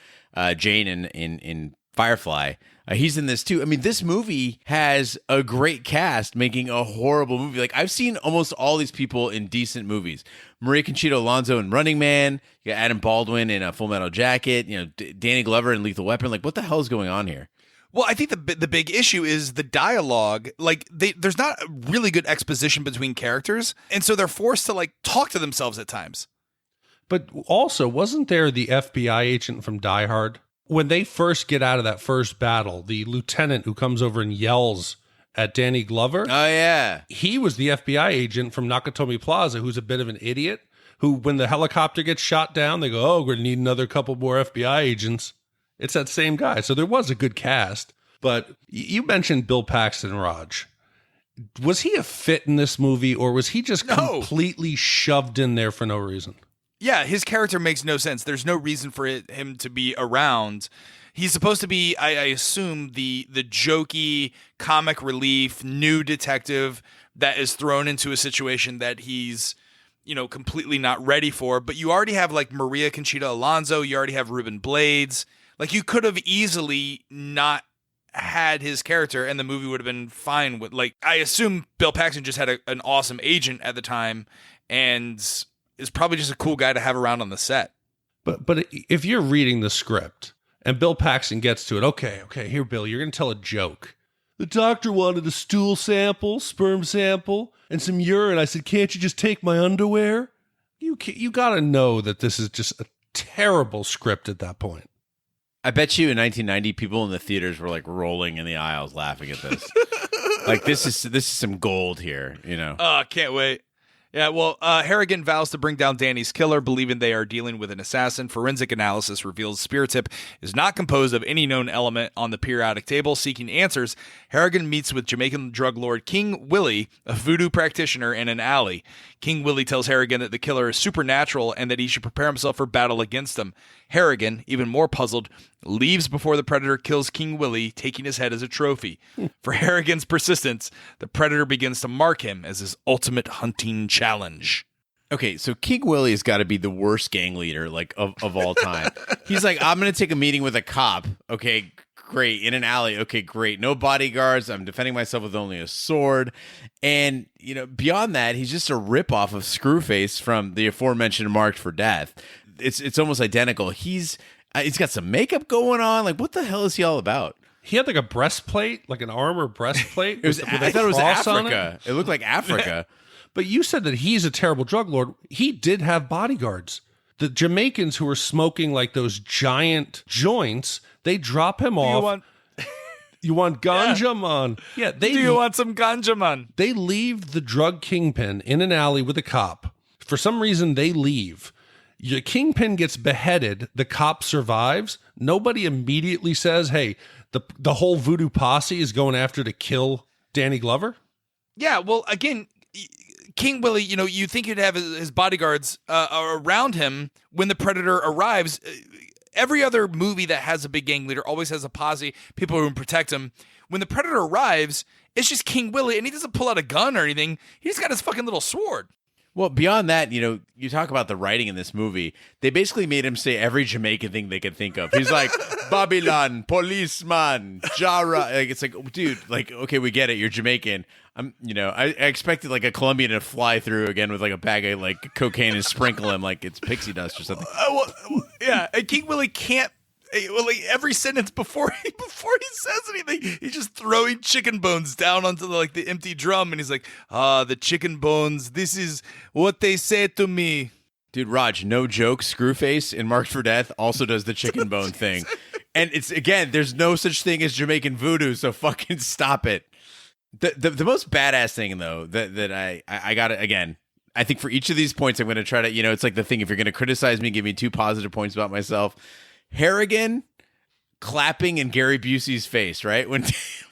Jane in Firefly. He's in this too. I mean, this movie has a great cast making a horrible movie. Like, I've seen almost all these people in decent movies. Maria Conchita Alonso in Running Man. You got Adam Baldwin in Full Metal Jacket. You know, Danny Glover in Lethal Weapon. Like, what the hell is going on here? Well, I think the big issue is the dialogue. Like, there's not a really good exposition between characters, and so they're forced to like talk to themselves at times. But also, wasn't there the FBI agent from Die Hard? When they first get out of that first battle, the lieutenant who comes over and yells at Danny Glover. Oh, yeah. He was the FBI agent from Nakatomi Plaza, who's a bit of an idiot, who, when the helicopter gets shot down, they go, oh, we're going to need another couple more FBI agents. It's that same guy. So there was a good cast. But you mentioned Bill Paxton, Raj. Was he a fit in this movie, or was he just completely shoved in there for no reason? Yeah, his character makes no sense. There's no reason for him to be around. He's supposed to be, I assume, the jokey, comic relief, new detective that is thrown into a situation that he's, completely not ready for. But you already have, like, Maria Conchita Alonso. You already have Ruben Blades. Like, you could have easily not had his character and the movie would have been fine with, like, I assume Bill Paxton just had an awesome agent at the time and is probably just a cool guy to have around on the set. But if you're reading the script and Bill Paxton gets to it, okay, here, Bill, you're going to tell a joke. The doctor wanted a stool sample, sperm sample, and some urine. I said, can't you just take my underwear? You got to know that this is just a terrible script at that point. I bet you in 1990, people in the theaters were like rolling in the aisles laughing at this. Like, this is some gold here, Oh, can't wait. Yeah, well, Harrigan vows to bring down Danny's killer, believing they are dealing with an assassin. Forensic analysis reveals Spirit Tip is not composed of any known element on the periodic table. Seeking answers, Harrigan meets with Jamaican drug lord King Willie, a voodoo practitioner, in an alley. King Willie tells Harrigan that the killer is supernatural and that he should prepare himself for battle against him. Harrigan, even more puzzled, leaves before the Predator kills King Willie, taking his head as a trophy. For Harrigan's persistence, the Predator begins to mark him as his ultimate hunting challenge. Okay, so King Willie has got to be the worst gang leader, like, of all time. He's like, I'm going to take a meeting with a cop. Okay, great. In an alley. Okay, great. No bodyguards. I'm defending myself with only a sword. And, beyond that, he's just a ripoff of Screwface from the aforementioned Marked for Death. It's almost identical. He's got some makeup going on. Like, what the hell is he all about? He had like a breastplate, like an armor breastplate. I thought it was Africa. It looked like Africa. But you said that he's a terrible drug lord. He did have bodyguards. The Jamaicans who were smoking like those giant joints, they drop him off. You want ganja, man? Yeah. Do you want some ganja, man? They leave the drug kingpin in an alley with a cop. For some reason, they leave. Your kingpin gets beheaded. The cop survives. Nobody immediately says, hey, the whole voodoo posse is going after to kill Danny Glover? Yeah, well, again, King Willie, you think he'd have his bodyguards around him when the Predator arrives. Every other movie that has a big gang leader always has a posse, people who protect him. When the Predator arrives, it's just King Willie, and he doesn't pull out a gun or anything. He's got his fucking little sword. Well, beyond that, you talk about the writing in this movie. They basically made him say every Jamaican thing they could think of. He's like, Babylon, policeman, Jara. Like, it's like, dude, like, okay, we get it. You're Jamaican. I expected like a Colombian to fly through again with like a bag of like cocaine and sprinkle him like it's pixie dust or something. Yeah, and King Willie can't. Well, like every sentence before he says anything, he's just throwing chicken bones down onto the empty drum, and he's like, the chicken bones. This is what they said to me. Dude, Raj, no joke. Screwface in Marked for Death also does the chicken bone thing, and it's again, there's no such thing as Jamaican voodoo, so fucking stop it. The most badass thing though that I got it again. I think for each of these points, I'm going to try to, it's like the thing, if you're going to criticize me, give me 2 positive points about myself. Harrigan clapping in Gary Busey's face, right? When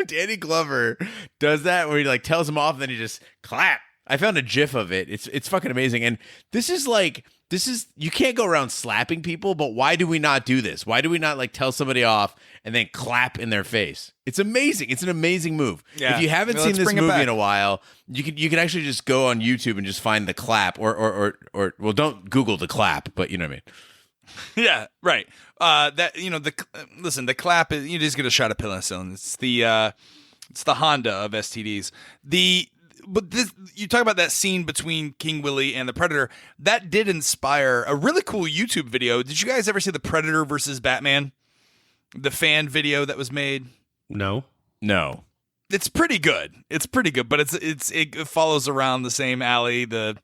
Danny Glover does that, where he like tells him off and then he just clap. I found a GIF of it. It's fucking amazing. And this is you can't go around slapping people, but why do we not do this? Why do we not like tell somebody off and then clap in their face? It's amazing. It's an amazing move. Yeah. If you haven't seen this movie in a while, you can actually just go on YouTube and just find the clap or well, don't Google the clap, but you know what I mean. Yeah, right. The clap is, you just get a shot of penicillin. It's the Honda of STDs. But you talk about that scene between King Willie and the Predator. That did inspire a really cool YouTube video. Did you guys ever see the Predator versus Batman? The fan video that was made? No. It's pretty good. But it follows around the same alley. The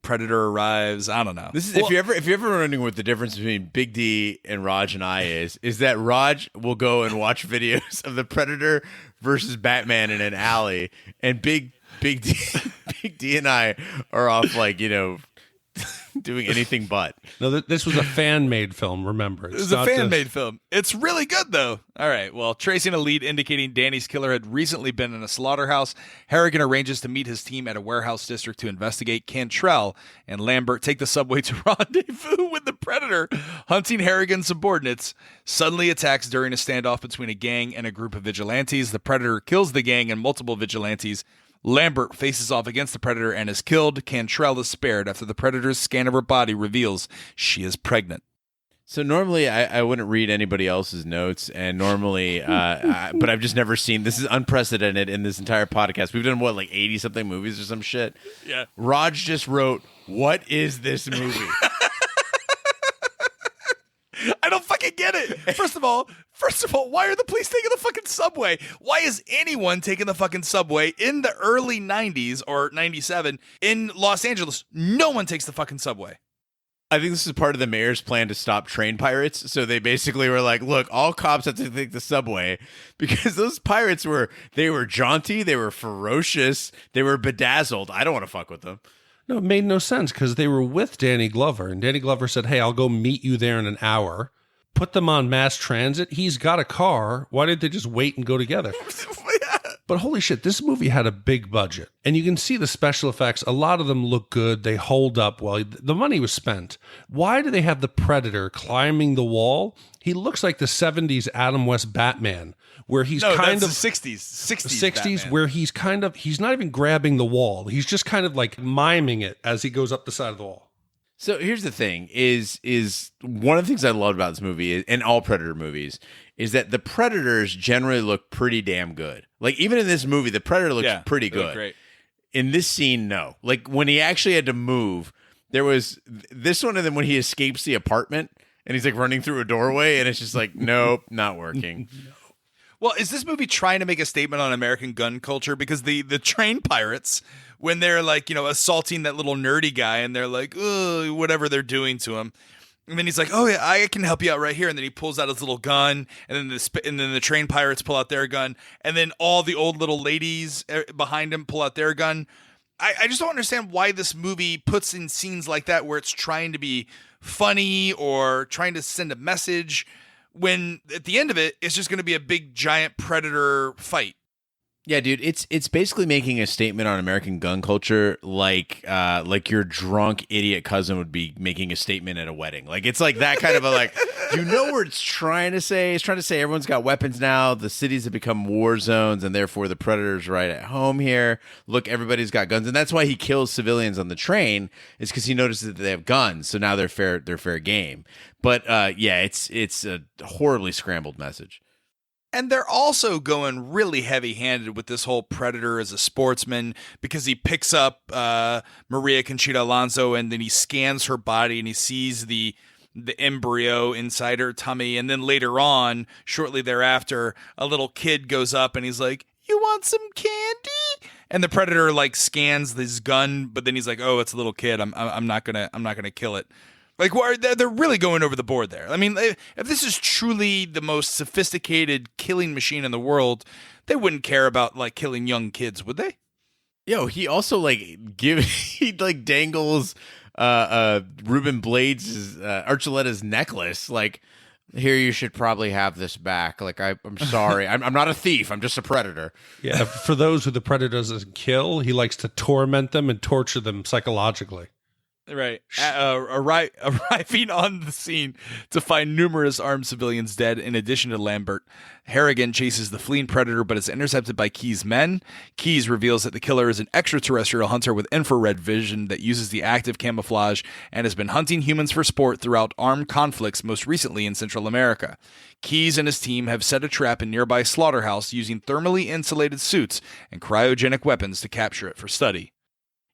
Predator arrives. I don't know. This is if you're ever wondering what the difference between Big D and Raj and I is that Raj will go and watch videos of the Predator versus Batman in an alley, and Big D and I are off like doing anything but. No, this was a fan-made film, remember. It was a fan-made film. It's really good, though. All right, well, tracing a lead indicating Danny's killer had recently been in a slaughterhouse, Harrigan arranges to meet his team at a warehouse district to investigate. Cantrell and Lambert take the subway to rendezvous with the Predator. Hunting Harrigan's subordinates suddenly attacks during a standoff between a gang and a group of vigilantes. The Predator kills the gang and multiple vigilantes. Lambert faces off against the Predator and is killed. Cantrell is spared after the Predator's scan of her body reveals she is pregnant. So normally I wouldn't read anybody else's notes, and normally, but I've just never seen, this is unprecedented in this entire podcast. We've done, like 80-something movies or some shit? Yeah. Raj just wrote, "What is this movie?" I don't fucking get it. First of all, why are the police taking the fucking subway? Why is anyone taking the fucking subway in the early 90s or 97 in Los Angeles? No one takes the fucking subway. I think this is part of the mayor's plan to stop train pirates. So they basically were like, look, all cops have to take the subway because those pirates were jaunty, they were ferocious, they were bedazzled. I don't want to fuck with them. No, it made no sense because they were with Danny Glover, and Danny Glover said, "Hey, I'll go meet you there in an hour." Put them on mass transit. He's got a car. Why didn't they just wait and go together? But holy shit, this movie had a big budget. And you can see the special effects. A lot of them look good. They hold up well. The money was spent. Why do they have the Predator climbing the wall? He looks like the 70s Adam West Batman, where he's kind of the 60s Batman. Where he's not even grabbing the wall. He's just kind of like miming it as he goes up the side of the wall. So here's the thing: is one of the things I loved about this movie and all Predator movies is that the Predators generally look pretty damn good. Like even in this movie, the Predator looks pretty good. Great. In this scene, no. Like when he actually had to move, there was this one, and then when he escapes the apartment and he's like running through a doorway, and it's just like, nope, not working. Well, is this movie trying to make a statement on American gun culture? Because the train pirates, when they're like, assaulting that little nerdy guy, and they're like, oh, whatever they're doing to him. And then he's like, oh, yeah, I can help you out right here. And then he pulls out his little gun, and then the train pirates pull out their gun. And then all the old little ladies behind him pull out their gun. I just don't understand why this movie puts in scenes like that where it's trying to be funny or trying to send a message, when at the end of it, it's just going to be a big giant Predator fight. Yeah, dude, it's basically making a statement on American gun culture, like your drunk idiot cousin would be making a statement at a wedding. Like it's like that kind of a like, what it's trying to say? It's trying to say everyone's got weapons now. The cities have become war zones, and therefore the Predator's right at home here. Look, everybody's got guns, and that's why he kills civilians on the train. Is because he notices that they have guns, so now they're fair game. But it's a horribly scrambled message. And they're also going really heavy-handed with this whole Predator as a sportsman, because he picks up Maria Conchita Alonso, and then he scans her body and he sees the embryo inside her tummy. And then later on, shortly thereafter, a little kid goes up and he's like, "You want some candy?" And the Predator like scans his gun, but then he's like, "Oh, it's a little kid. I'm not gonna kill it." Like, they're really going over the board there. I mean, if this is truly the most sophisticated killing machine in the world, they wouldn't care about like killing young kids, would they? Yo, he also he dangles Ruben Blades' Archuleta's necklace. Like, here, you should probably have this back. Like, I'm sorry, I'm not a thief. I'm just a predator. Yeah, for those who the predator doesn't kill, he likes to torment them and torture them psychologically. Right. Arriving on the scene to find numerous armed civilians dead, in addition to Lambert, Harrigan chases the fleeing predator but is intercepted by Keyes' men. Keyes reveals that the killer is an extraterrestrial hunter with infrared vision that uses the active camouflage and has been hunting humans for sport throughout armed conflicts, most recently in Central America. Keyes and his team have set a trap in nearby Slaughterhouse using thermally insulated suits and cryogenic weapons to capture it for study.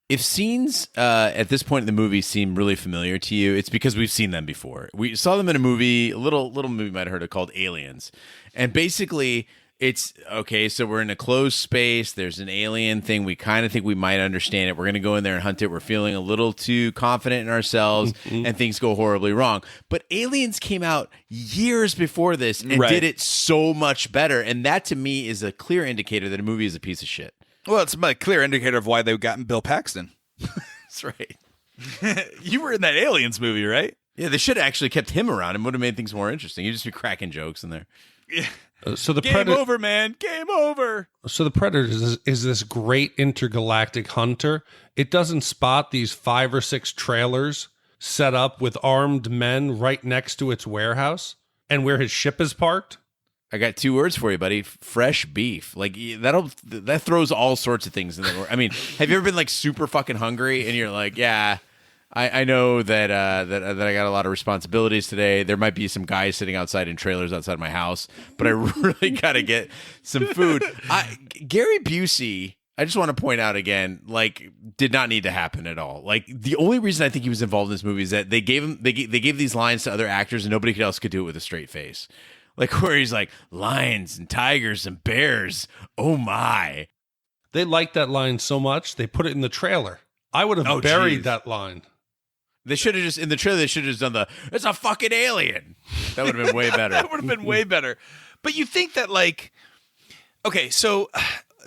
If scenes at this point in the movie seem really familiar to you, it's because we've seen them before. We saw them in a movie, a little movie you might have heard of called Aliens. And basically, it's, okay, so we're in a closed space. There's an alien thing. We kind of think we might understand it. We're going to go in there and hunt it. We're feeling a little too confident in ourselves, and things go horribly wrong. But Aliens came out years before this and did it so much better. And that, to me, is a clear indicator that a movie is a piece of shit. Well, it's a clear indicator of why they've gotten Bill Paxton. That's right. You were in that Aliens movie, right? Yeah, they should have actually kept him around and would have made things more interesting. You'd just be cracking jokes in there. Yeah. So the Game over, man. Game over. So the Predator is this great intergalactic hunter. It doesn't spot these 5 or 6 trailers set up with armed men right next to its warehouse and where his ship is parked. I got 2 words for you, buddy. Fresh beef. Like, that throws all sorts of things in there. I mean, have you ever been like super fucking hungry and you're like, yeah, I know that I got a lot of responsibilities today. There might be some guys sitting outside in trailers outside my house, but I really got to get some food. Gary Busey, I just want to point out again, like, did not need to happen at all. Like, the only reason I think he was involved in this movie is that they gave these lines to other actors and nobody else could do it with a straight face. Like, where he's like, lions and tigers and bears. Oh, my. They liked that line so much, they put it in the trailer. I would have buried that line. They should have just, in the trailer, they should have just done it's a fucking alien. That would have been way better. That would have been way better. But you think that, like, okay, so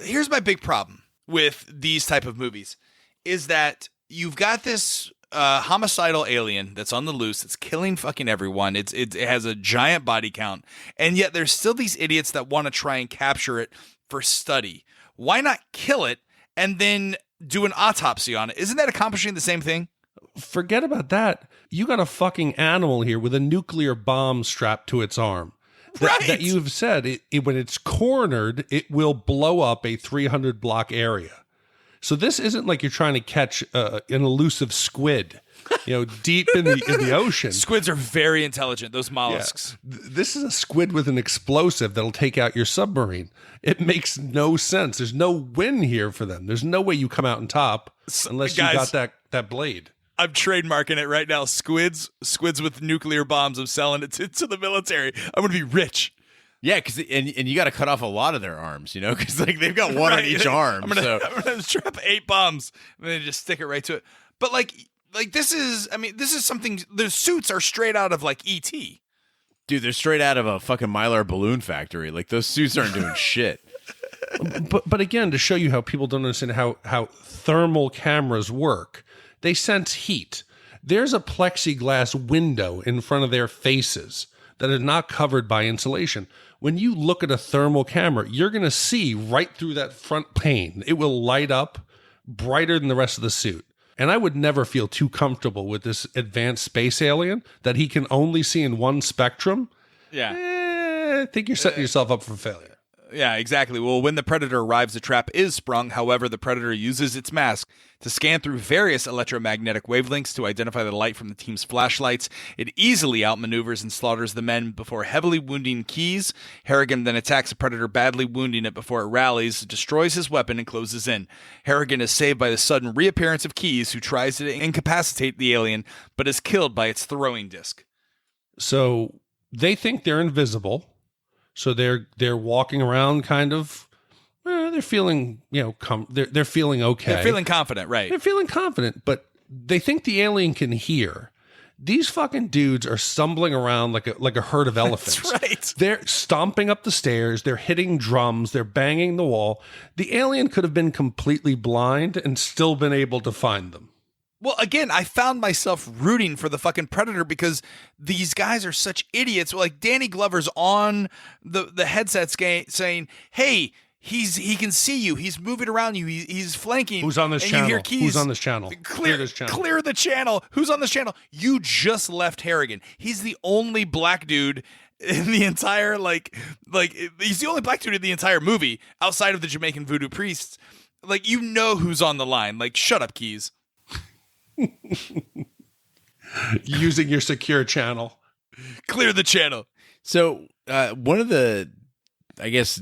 here's my big problem with these type of movies is that you've got this homicidal alien that's on the loose. It's killing fucking everyone. It has a giant body count. And yet there's still these idiots that want to try and capture it for study. Why not kill it and then do an autopsy on it? Isn't that accomplishing the same thing? Forget about that. You got a fucking animal here with a nuclear bomb strapped to its arm. That you've said, when it's cornered, it will blow up a 300 block area. So this isn't like you're trying to catch an elusive squid, deep in the ocean. Squids are very intelligent, those mollusks. Yeah. This is a squid with an explosive that'll take out your submarine. It makes no sense. There's no win here for them. There's no way you come out on top unless you got that blade. I'm trademarking it right now. Squids with nuclear bombs. I'm selling it to the military. I'm going to be rich. Yeah, because and you got to cut off a lot of their arms, because like they've got one on each arm. I'm gonna strap 8 bombs and then just stick it right to it. But like this is something. The suits are straight out of like E.T. Dude, they're straight out of a fucking Mylar balloon factory. Like, those suits aren't doing shit. But again, to show you how people don't understand how thermal cameras work, they sense heat. There's a plexiglass window in front of their faces that is not covered by insulation. When you look at a thermal camera, you're going to see right through that front pane. It will light up brighter than the rest of the suit. And I would never feel too comfortable with this advanced space alien that he can only see in one spectrum. Yeah. I think you're setting yourself up for failure. Yeah, exactly. Well, when the Predator arrives, the trap is sprung. However, the Predator uses its mask to scan through various electromagnetic wavelengths to identify the light from the team's flashlights. It easily outmaneuvers and slaughters the men before heavily wounding Keyes. Harrigan then attacks the Predator, badly wounding it before it rallies, destroys his weapon, and closes in. Harrigan is saved by the sudden reappearance of Keyes, who tries to incapacitate the alien, but is killed by its throwing disc. So they think they're invisible. So they're walking around kind of, they're feeling, they're feeling okay. They're feeling confident, right? They're feeling confident, but they think the alien can hear. These fucking dudes are stumbling around like a herd of elephants. That's right. They're stomping up the stairs. They're hitting drums. They're banging the wall. The alien could have been completely blind and still been able to find them. Well, again, I found myself rooting for the fucking Predator because these guys are such idiots. Like Danny Glover's on the headsets saying, "Hey, he can see you. He's moving around you. He's flanking. Who's on this and channel? You hear keys. Who's on this channel? Clear this channel. Clear the channel. Who's on this channel? You just left Harrigan. He's the only black dude in the entire he's the only black dude in the entire movie outside of the Jamaican voodoo priests. Like, you know who's on the line. Like, shut up, Keys." Using your secure channel. Clear the channel. So one of the, I guess,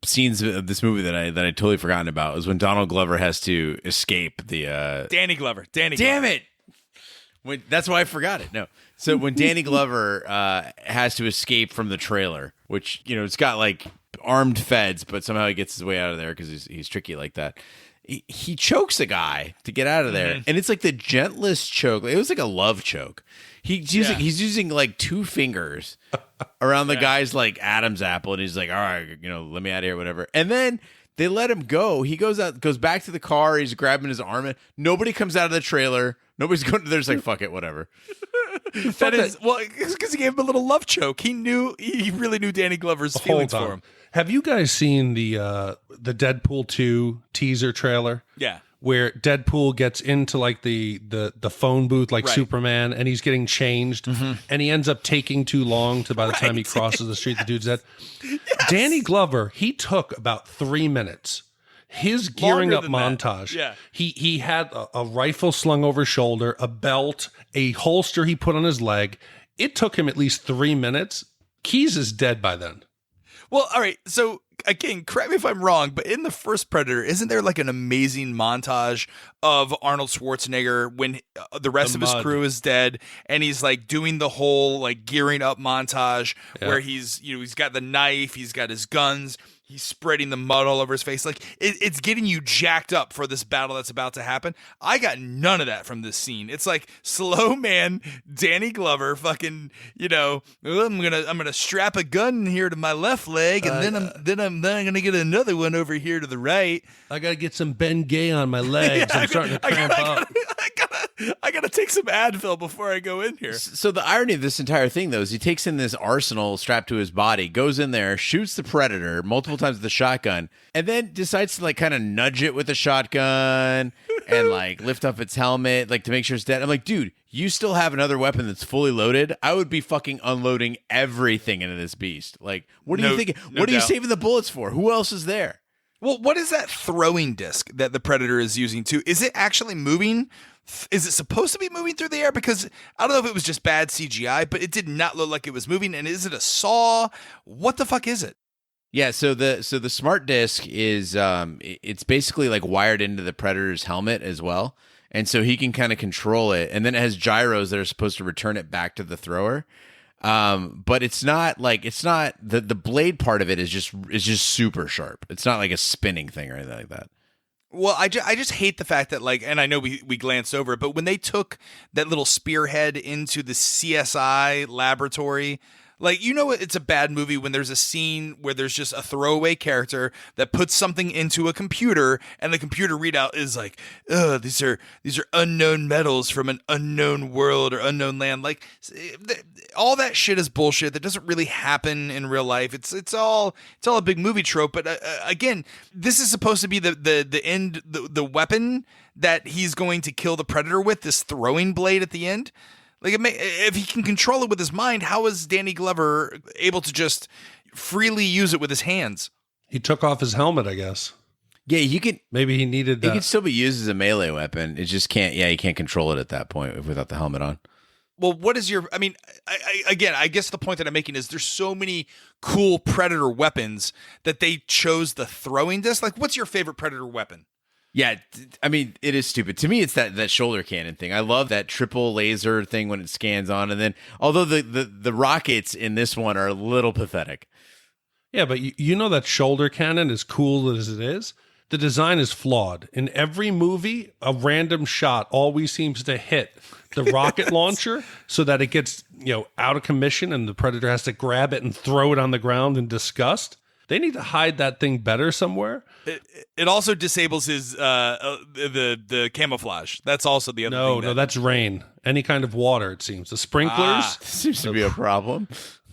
scenes of this movie that I totally forgotten about was when Donald Glover has to escape the Danny Glover. Damn it! That's why I forgot it. No. So when Danny Glover has to escape from the trailer, which, you know, it's got like armed feds, but somehow he gets his way out of there because he's tricky like that. He chokes a guy to get out of there, and it's like the gentlest choke. It was like a love choke. He's using like two fingers around the guy's like Adam's apple, and he's like, "All right, you know, let me out of here, whatever." And then they let him go. He goes back to the car. He's grabbing his arm. Nobody comes out of the trailer. Nobody's going. They're just like, "Fuck it, whatever." That is, well, because he gave him a little love choke. He really knew Danny Glover's feelings for him. Have you guys seen the Deadpool 2 teaser trailer? Yeah. Where Deadpool gets into like the phone booth like Right. Superman, and he's getting changed, and he ends up taking too long to by the time he crosses the street, the dude's dead. Yes. Danny Glover, he took about 3 minutes. His gearing up montage. Yeah. He had a rifle slung over his shoulder, a belt, a holster he put on his leg. It took him at least 3 minutes. Keys is dead by then. Well, all right. So again, correct me if I'm wrong, but in the first Predator, isn't there like an amazing montage of Arnold Schwarzenegger when the rest of his crew is dead, and he's like doing the whole like gearing up montage where he's got the knife, he's got his guns, he's spreading the mud all over his face. Like it's getting you jacked up for this battle that's about to happen. I got none of that from this scene. It's like slow man Danny Glover fucking, I'm gonna strap a gun here to my left leg, and then I'm gonna get another one over here to the right. I gotta get some Ben Gay on my legs. I'm starting to cramp up. I gotta take some Advil before I go in here. So the irony of this entire thing, though, is he takes in this arsenal strapped to his body, goes in there, shoots the Predator multiple times with the shotgun, and then decides to like kind of nudge it with the shotgun and like lift up its helmet like to make sure it's dead. I'm like, dude, you still have another weapon that's fully loaded. I would be fucking unloading everything into this beast. Like, what are you thinking? What are you saving the bullets for? Who else is there? Well, what is that throwing disc that the Predator is using too? Is it actually moving? Is it supposed to be moving through the air? Because I don't know if it was just bad CGI, but it did not look like it was moving. And is it a saw? What the fuck is it? Yeah, so the smart disc is it's basically like wired into the Predator's helmet as well. And so he can kind of control it. And then it has gyros that are supposed to return it back to the thrower. But it's not the blade part of it is just super sharp. It's not like a spinning thing or anything like that. Well, I just hate the fact that, like, and I know we glanced over it, but when they took that little spearhead into the CSI laboratory, like, it's a bad movie when there's a scene where there's just a throwaway character that puts something into a computer, and the computer readout is like, "Oh, these are unknown metals from an unknown world or unknown land." Like, all that shit is bullshit. That doesn't really happen in real life. It's all a big movie trope. But again, this is supposed to be the end, the weapon that he's going to kill the Predator with. This throwing blade at the end. Like, if he can control it with his mind, how is Danny Glover able to just freely use it with his hands? He took off his helmet, I guess. Yeah, you can. Maybe he needed that. It can still be used as a melee weapon. It just can't. Yeah, you can't control it at that point without the helmet on. Well, what is your? I mean, I guess the point that I'm making is there's so many cool Predator weapons that they chose the throwing disc. Like, what's your favorite Predator weapon? Yeah, I mean, it is stupid. To me, it's that shoulder cannon thing. I love that triple laser thing when it scans on. And then, although the rockets in this one are a little pathetic. Yeah, but you know that shoulder cannon, as cool as it is, the design is flawed. In every movie, a random shot always seems to hit the rocket launcher so that it gets, out of commission and the Predator has to grab it and throw it on the ground in disgust. They need to hide that thing better somewhere. It also disables his the camouflage. That's also the other thing. No, that's rain. Any kind of water, it seems. The sprinklers. Seems to be a problem.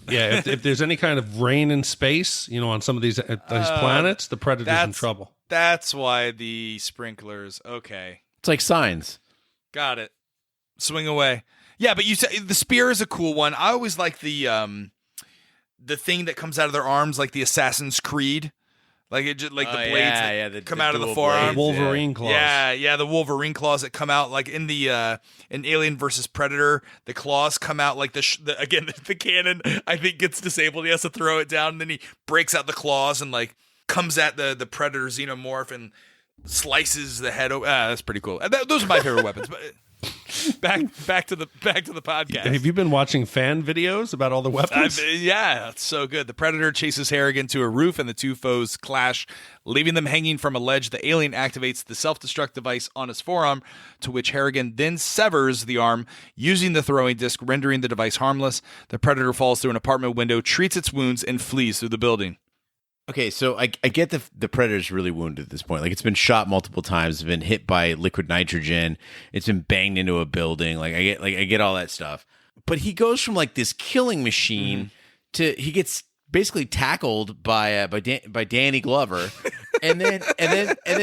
Yeah, if there's any kind of rain in space, on some of these planets, the Predator's in trouble. That's why the sprinklers. Okay. It's like signs. Got it. Swing away. Yeah, but you said the spear is a cool one. I always like the thing that comes out of their arms, like the Assassin's Creed. Like the blades that come out of the forearm. Wolverine claws. Yeah, the Wolverine claws that come out like in the in Alien versus Predator. The claws come out like the cannon. I think gets disabled. He has to throw it down, and then he breaks out the claws and like comes at the Predator xenomorph and slices the head. That's pretty cool. Those are my favorite weapons. But back to the podcast. Have you been watching fan videos about all the weapons? Yeah, it's so good. The Predator chases Harrigan to a roof, and the two foes clash, leaving them hanging from a ledge. The alien activates the self-destruct device on his forearm, to which Harrigan then severs the arm using the throwing disc, rendering the device harmless. The Predator falls through an apartment window, treats its wounds, and flees through the building. Okay, so I get the Predator's really wounded at this point. Like, it's been shot multiple times, it's been hit by liquid nitrogen, it's been banged into a building. I get all that stuff. But he goes from like this killing machine to he gets basically tackled by Danny Glover, and then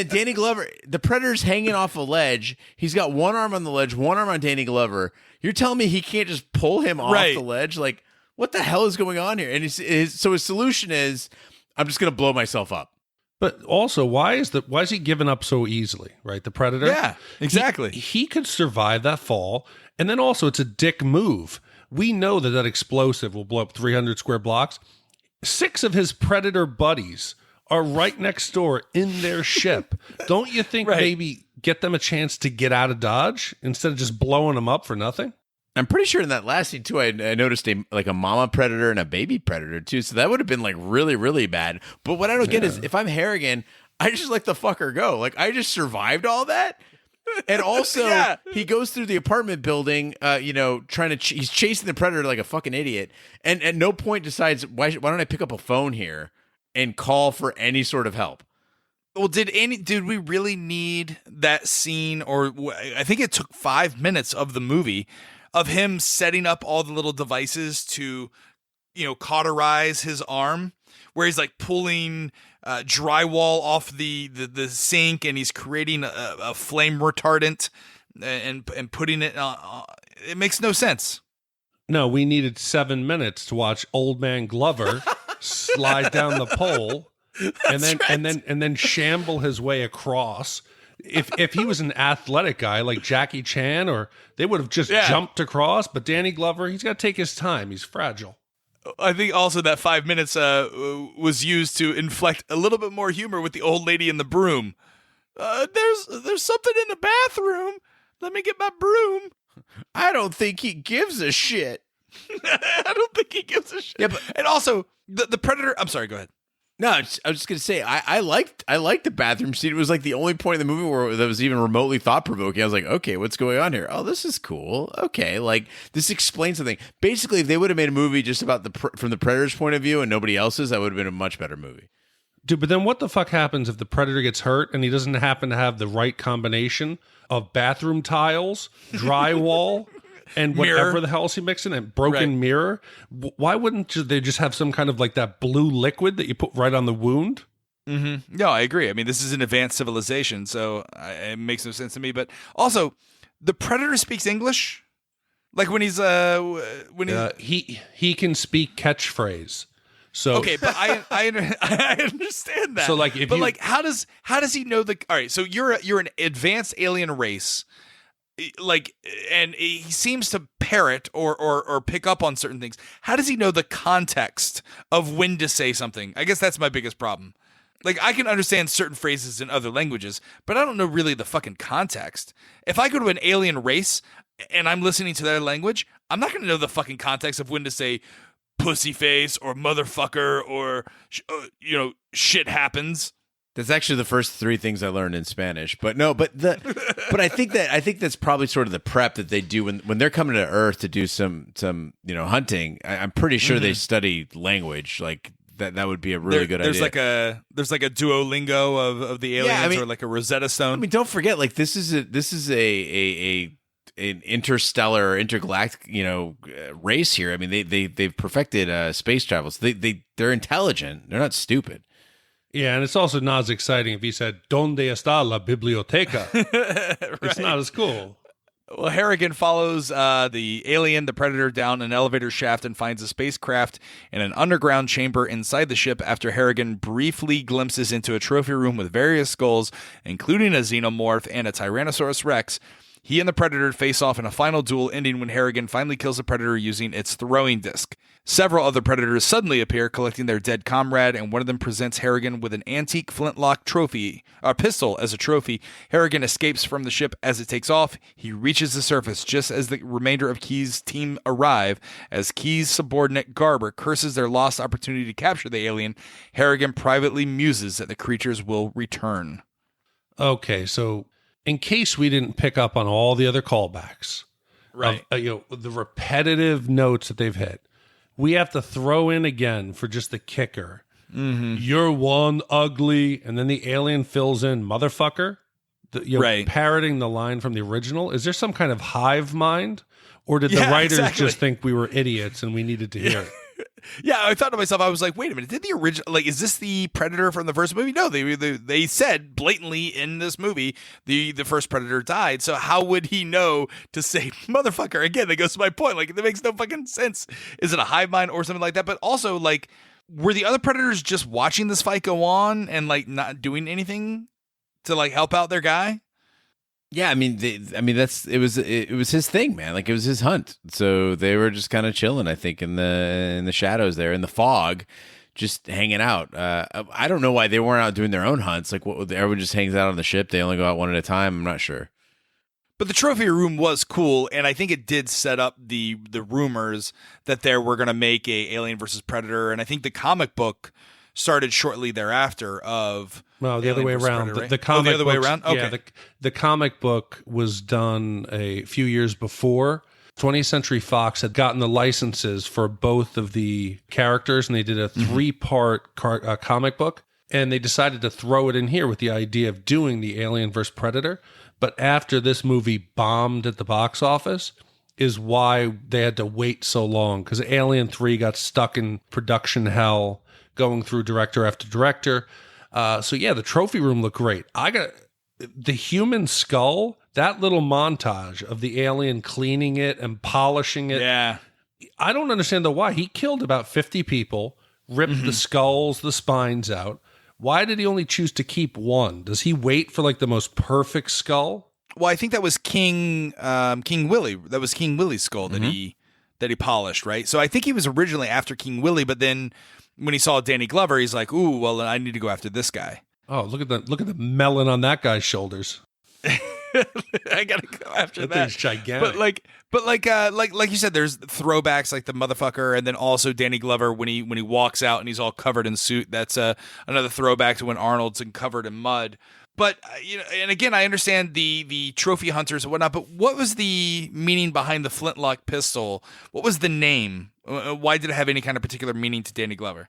Danny Glover, the Predator's hanging off a ledge. He's got one arm on the ledge, one arm on Danny Glover. You're telling me he can't just pull him off the ledge? Like, what the hell is going on here? And so his solution is, I'm just going to blow myself up. But also, why is he giving up so easily, right? The Predator? Yeah, exactly. He could survive that fall. And then also, it's a dick move. We know that explosive will blow up 300 square blocks. 6 of his Predator buddies are right next door in their ship. Don't you think maybe get them a chance to get out of Dodge instead of just blowing them up for nothing? I'm pretty sure in that last scene, too, I noticed a mama Predator and a baby Predator, too. So that would have been, like, really, really bad. But what I don't get is, if I'm Harrigan, I just let the fucker go. Like, I just survived all that. And also, he goes through the apartment building, he's chasing the Predator like a fucking idiot. And at no point decides, why don't I pick up a phone here and call for any sort of help? Well, did we really need that scene? Or I think it took 5 minutes of the movie of him setting up all the little devices to, cauterize his arm, where he's like pulling drywall off the sink, and he's creating a flame retardant and putting it on. It makes no sense. No, we needed 7 minutes to watch Old Man Glover slide down the pole and then shamble his way across. If he was an athletic guy like Jackie Chan, or they would have just jumped across, but Danny Glover, he's got to take his time. He's fragile. I think also that 5 minutes was used to inflect a little bit more humor with the old lady in the broom. There's something in the bathroom. Let me get my broom. I don't think he gives a shit. I don't think he gives a shit. Yeah, but, and also the Predator. I'm sorry. Go ahead. No, I was just gonna say I liked the bathroom scene. It was like the only point in the movie where that was even remotely thought provoking. I was like, okay, what's going on here? Oh, this is cool. Okay, like this explains something. Basically, if they would have made a movie just about from the Predator's point of view and nobody else's, that would have been a much better movie. Dude, but then what the fuck happens if the Predator gets hurt and he doesn't happen to have the right combination of bathroom tiles, drywall, and whatever mirror. The hell else he mixed in, and broken mirror? Why wouldn't they just have some kind of like that blue liquid that you put right on the wound? Mm-hmm. No, I agree. I mean, this is an advanced civilization, so it makes no sense to me. But also, the Predator speaks English. Like when he's he can speak catchphrase. So okay, but I understand that. So like, how does he know the? All right, so you're an advanced alien race. Like, and he seems to parrot or pick up on certain things. How does he know the context of when to say something? I guess that's my biggest problem. Like, I can understand certain phrases in other languages, but I don't know really the fucking context. If I go to an alien race and I'm listening to their language, I'm not going to know the fucking context of when to say pussy face or motherfucker or, shit happens. That's actually the first three things I learned in Spanish. But no, but I think that's probably sort of the prep that they do when they're coming to Earth to do some hunting. I'm pretty sure they study language. Like that would be a really good idea. There's like a Duolingo of the aliens, or like a Rosetta Stone. I mean, don't forget, like this is an interstellar, intergalactic, race here. I mean, they've perfected space travel. So they're intelligent. They're not stupid. Yeah, and it's also not as exciting if he said, "Donde está la biblioteca?" Right. It's not as cool. Well, Harrigan follows the Predator, down an elevator shaft and finds a spacecraft in an underground chamber inside the ship after Harrigan briefly glimpses into a trophy room with various skulls, including a xenomorph and a Tyrannosaurus Rex. He and the Predator face off in a final duel, ending when Harrigan finally kills the Predator using its throwing disc. Several other Predators suddenly appear, collecting their dead comrade, and one of them presents Harrigan with an antique flintlock pistol as a trophy. Harrigan escapes from the ship as it takes off. He reaches the surface just as the remainder of Keyes' team arrive. As Keyes' subordinate Garber curses their lost opportunity to capture the alien, Harrigan privately muses that the creatures will return. Okay, so in case we didn't pick up on all the other callbacks, right? The repetitive notes that they've hit, we have to throw in again for just the kicker. Mm-hmm. You're one ugly, and then the alien fills in motherfucker. Right. Parroting the line from the original. Is there some kind of hive mind, or did the writers just think we were idiots and we needed to hear it? Yeah, I thought to myself, I was like, wait a minute, did the original, like, is this the Predator from the first movie? No, they said blatantly in this movie, the first Predator died, so how would he know to say motherfucker? Again, that goes to my point, like, that makes no fucking sense. Is it a hive mind or something like that? But also, like, were the other Predators just watching this fight go on and, like, not doing anything to, like, help out their guy? Yeah, I mean, it was his thing, man. Like, it was his hunt. So they were just kind of chilling, I think, in the shadows there, in the fog, just hanging out. I don't know why they weren't out doing their own hunts. Like, everyone just hangs out on the ship. They only go out one at a time. I'm not sure. But the trophy room was cool, and I think it did set up the rumors that they were going to make a Alien versus Predator, and I think the comic book started shortly thereafter of... No, the other way around. Predator, right? The comic the other way books, around? Okay. Yeah, the comic book was done a few years before. 20th Century Fox had gotten the licenses for both of the characters, and they did a 3-part comic book, and they decided to throw it in here with the idea of doing the Alien vs. Predator. But after this movie bombed at the box office is why they had to wait so long, because Alien 3 got stuck in production hell, going through director after director. So yeah, the trophy room looked great. I got the human skull, that little montage of the alien cleaning it and polishing it. Yeah. I don't understand why. He killed about 50 people, ripped the skulls, the spines out. Why did he only choose to keep one? Does he wait for like the most perfect skull? Well, I think that was King Willie. That was King Willie's skull that he polished, right? So I think he was originally after King Willie, but then when he saw Danny Glover, he's like, "Ooh, well, I need to go after this guy." Oh, look at the melon on that guy's shoulders. I gotta go after that. Thing's gigantic. But like you said, there's throwbacks like the motherfucker, and then also Danny Glover when he walks out and he's all covered in suit. That's another throwback to when Arnold's covered in mud. But and again, I understand the trophy hunters and whatnot. But what was the meaning behind the flintlock pistol? What was the name? Why did it have any kind of particular meaning to Danny Glover?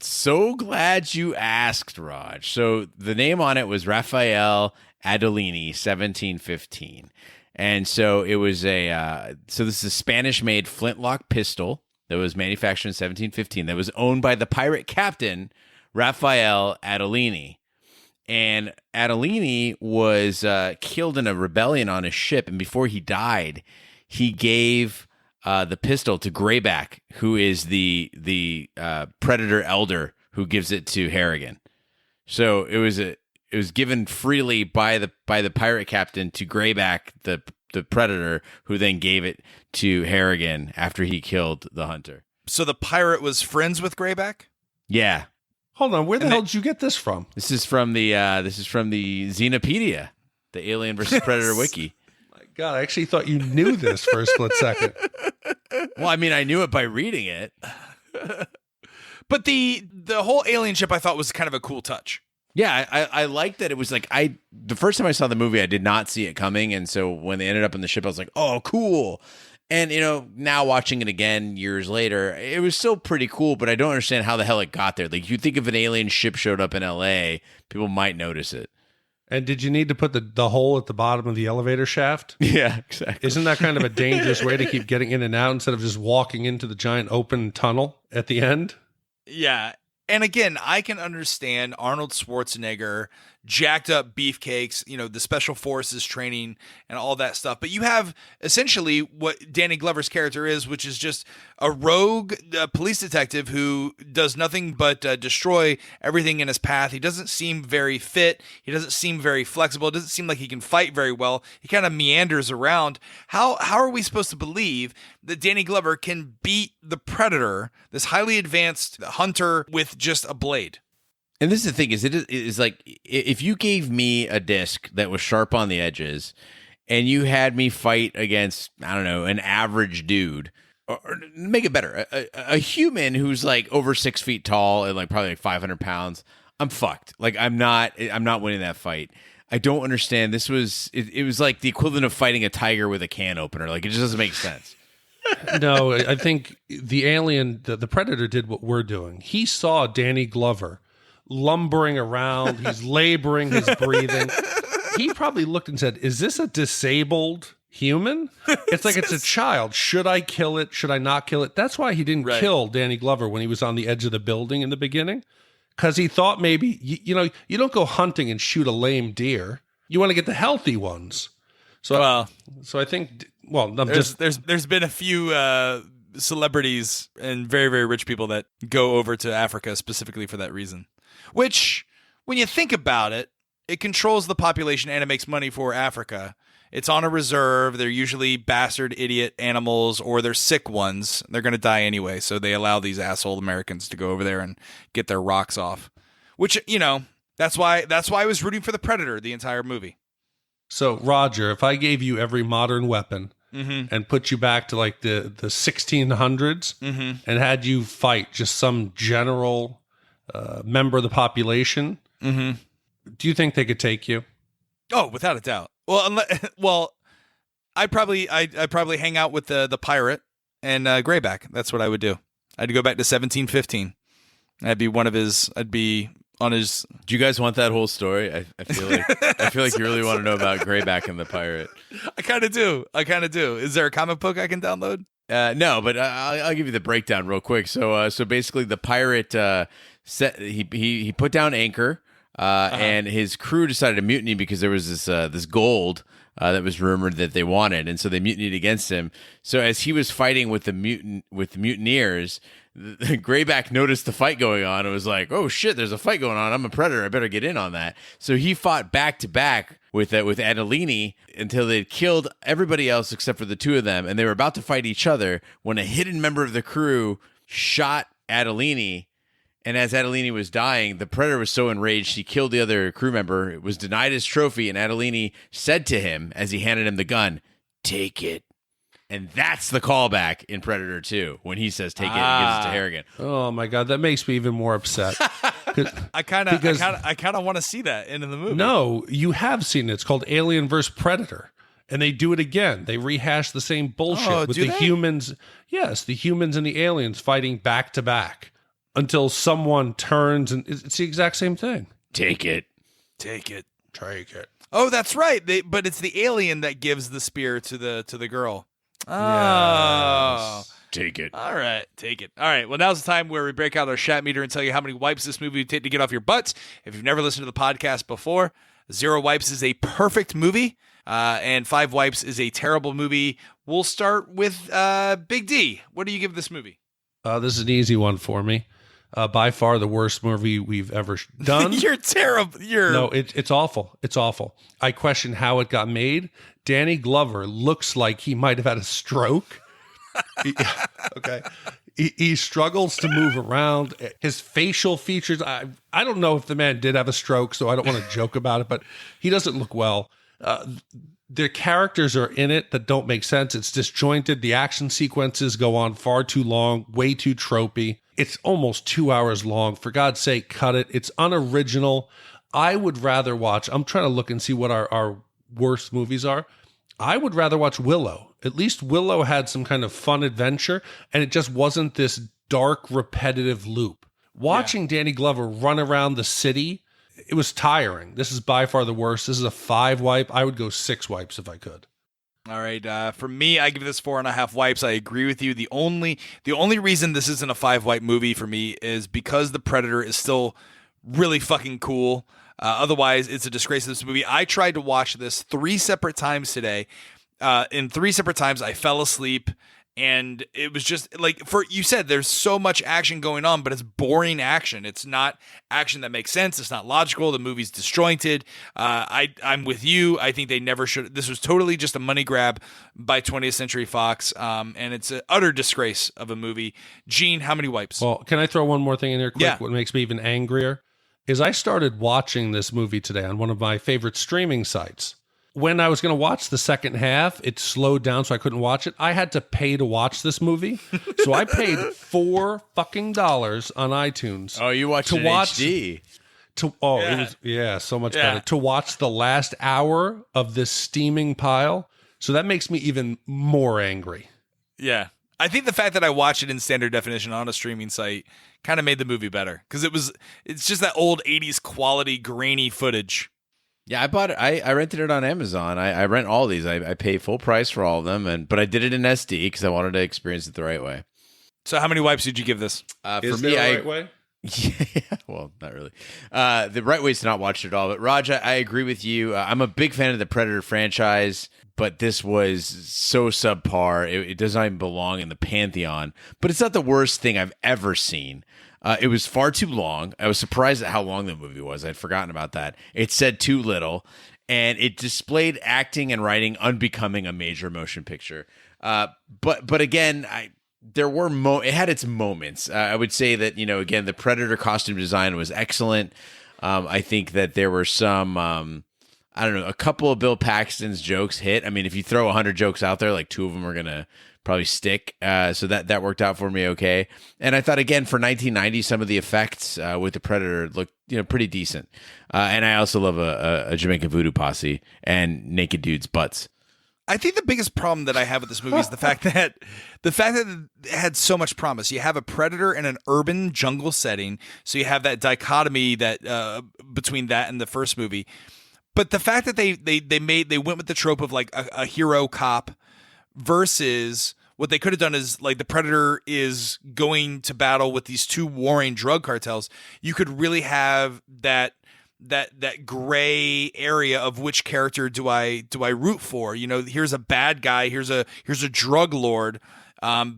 So glad you asked, Raj. So the name on it was Raphael Adolini, 1715. And so it was this is a Spanish-made flintlock pistol that was manufactured in 1715 that was owned by the pirate captain, Raphael Adolini. And Adolini was killed in a rebellion on his ship, and before he died, he gave the pistol to Greyback, who is the Predator elder who gives it to Harrigan. So it was given freely by the pirate captain to Greyback, the Predator, who then gave it to Harrigan after he killed the hunter. So the pirate was friends with Greyback? Yeah. Hold on, where the hell did you get this from? This is from the Xenopedia, the Alien vs. Predator wiki. My God, I actually thought you knew this for a split second. Well, I mean, I knew it by reading it. But the whole alien ship I thought was kind of a cool touch. Yeah, I like that it was like the first time I saw the movie, I did not see it coming, and so when they ended up on the ship, I was like, oh, cool. And now watching it again years later, it was still pretty cool, but I don't understand how the hell it got there. Like, you think if an alien ship showed up in LA, people might notice it. And did you need to put the hole at the bottom of the elevator shaft? Yeah, exactly. Isn't that kind of a dangerous way to keep getting in and out instead of just walking into the giant open tunnel at the end? Yeah. And again, I can understand Arnold Schwarzenegger, jacked up beefcakes, the special forces training and all that stuff. But you have essentially what Danny Glover's character is, which is just a rogue police detective who does nothing but destroy everything in his path. He doesn't seem very fit. He doesn't seem very flexible. It doesn't seem like he can fight very well. He kind of meanders around. How are we supposed to believe that Danny Glover can beat the Predator, this highly advanced hunter, with just a blade? And this is the thing, it is like, if you gave me a disc that was sharp on the edges and you had me fight against, I don't know, an average dude, or make it better, a human who's like over 6 feet tall and like probably like 500 pounds, I'm fucked. Like, I'm not winning that fight. I don't understand. This was, it was like the equivalent of fighting a tiger with a can opener. Like, it just doesn't make sense. No, I think the alien, the Predator, did what we're doing. He saw Danny Glover lumbering around. He's laboring his breathing. He probably looked and said, is this a disabled human? It's like it's a child. Should I kill it? Should I not kill it? That's why he didn't kill Danny Glover when he was on the edge of the building in the beginning, because he thought maybe, you don't go hunting and shoot a lame deer. You want to get the healthy ones. So I think, there's been a few celebrities and very, very rich people that go over to Africa specifically for that reason. Which, when you think about it, it controls the population and it makes money for Africa. It's on a reserve. They're usually bastard idiot animals, or they're sick ones. They're going to die anyway, so they allow these asshole Americans to go over there and get their rocks off. Which, that's why I was rooting for the Predator the entire movie. So, Roger, if I gave you every modern weapon and put you back to like the 1600s and had you fight just some general member of the population, do you think they could take you? Oh, without a doubt. Well, I'd probably hang out with the pirate and Greyback. That's what I would do. I'd go back to 1715. I'd be on his. Do you guys want that whole story? I feel like you really want to know about Greyback and the pirate. I kind of do. Is there a comic book I can download? No, but I'll give you the breakdown real quick. So basically, the pirate he put down anchor, and his crew decided to mutiny because there was this gold that was rumored that they wanted, and so they mutinied against him. So as he was fighting with the mutineers, Greyback noticed the fight going on and was like, "Oh shit, there's a fight going on. I'm a predator. I better get in on that." So he fought back to back with Adelini until they'd killed everybody else except for the two of them, and they were about to fight each other when a hidden member of the crew shot Adelini. And as Adelini was dying, the Predator was so enraged he killed the other crew member, was denied his trophy, and Adelini said to him as he handed him the gun, "Take it." And that's the callback in Predator 2 when he says take it and gives it to Harrigan. Oh my God, that makes me even more upset. I kind of want to see that in the movie. No, you have seen it. It's called Alien vs. Predator. And they do it again. They rehash the same bullshit with the humans. Yes, the humans and the aliens fighting back to back until someone turns, and it's the exact same thing. Take it. Take it. Take it. Oh, that's right. But it's the alien that gives the spear to the girl. Oh. Yes. Take it. All right. Take it. All right. Well, now's the time where we break out our shat meter and tell you how many wipes this movie would take to get off your butts. If you've never listened to the podcast before, 0 wipes is a perfect movie, and 5 wipes is a terrible movie. We'll start with Big D. What do you give this movie? This is an easy one for me. By far the worst movie we've ever done. You're terrible. No, it's awful. It's awful. I question how it got made. Danny Glover looks like he might have had a stroke. Okay. He struggles to move around. His facial features, I don't know if the man did have a stroke, so I don't want to joke about it, but he doesn't look well. The characters are in it that don't make sense. It's disjointed. The action sequences go on far too long, way too tropey. It's almost 2 hours long. For God's sake, cut it. It's unoriginal. I would rather watch, I'm trying to look and see what our worst movies are. I would rather watch Willow. At least Willow had some kind of fun adventure, and it just wasn't this dark, repetitive loop. Watching Danny Glover run around the city, it was tiring. This is by far the worst. This is a 5 wipe. I would go 6 wipes if I could. All right, for me, I give this 4.5 wipes. I agree with you. The only reason this isn't a 5 wipe movie for me is because the Predator is still really fucking cool. Otherwise, it's a disgrace to this movie. I tried to watch this 3 separate times today. In 3 separate times, I fell asleep. And it was just like, you said, there's so much action going on, but it's boring action. It's not action that makes sense. It's not logical. The movie's disjointed. I'm with you. I think they never should. This was totally just a money grab by 20th Century Fox. And it's an utter disgrace of a movie. Gene, how many wipes? Well, can I throw one more thing in here quick? Yeah. What makes me even angrier is I started watching this movie today on one of my favorite streaming sites. When I was going to watch the second half, it slowed down so I couldn't watch it. I had to pay to watch this movie. So I paid $4 on iTunes. Oh, you watched to it in watch HD. It was so much better. To watch the last hour of this steaming pile. So that makes me even more angry. Yeah. I think the fact that I watched it in standard definition on a streaming site kind of made the movie better because it's just that old 80s quality grainy footage. Yeah, I bought it. I rented it on Amazon. I rent all these. I pay full price for all of them, but I did it in SD because I wanted to experience it the right way. So how many wipes did you give this? For me, right way? Yeah, well, not really. The right way is to not watch it at all. But Raj, I agree with you. I'm a big fan of the Predator franchise, but this was so subpar. It does not even belong in the pantheon. But it's not the worst thing I've ever seen. It was far too long. I was surprised at how long the movie was. I'd forgotten about that. It said too little, and it displayed acting and writing unbecoming a major motion picture. But again, it had its moments. I would say that, again, the Predator costume design was excellent. I think that there were some, a couple of Bill Paxton's jokes hit. I mean, if you throw 100 jokes out there, like 2 of them are going to probably stick. So that worked out for me okay. And I thought, again, for 1990, some of the effects with the Predator looked pretty decent. And I also love a Jamaican voodoo posse and naked dudes' butts. I think the biggest problem that I have with this movie is the fact that it had so much promise. You have a Predator in an urban jungle setting, so you have that dichotomy that between that and the first movie. But the fact that they went with the trope of like a hero cop versus what they could have done is like the Predator is going to battle with these 2 warring drug cartels. You could really have that gray area of which character do I root for? Here's a bad guy. Here's a drug lord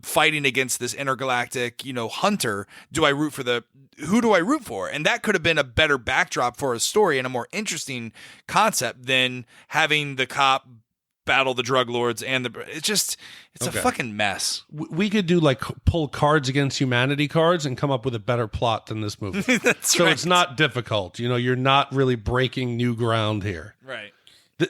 fighting against this intergalactic, hunter. Who do I root for? And that could have been a better backdrop for a story and a more interesting concept than having the cop battle the drug lords and it's a fucking mess. We could do like pull Cards Against Humanity cards and come up with a better plot than this movie. That's so right. It's not difficult. You're not really breaking new ground here. Right.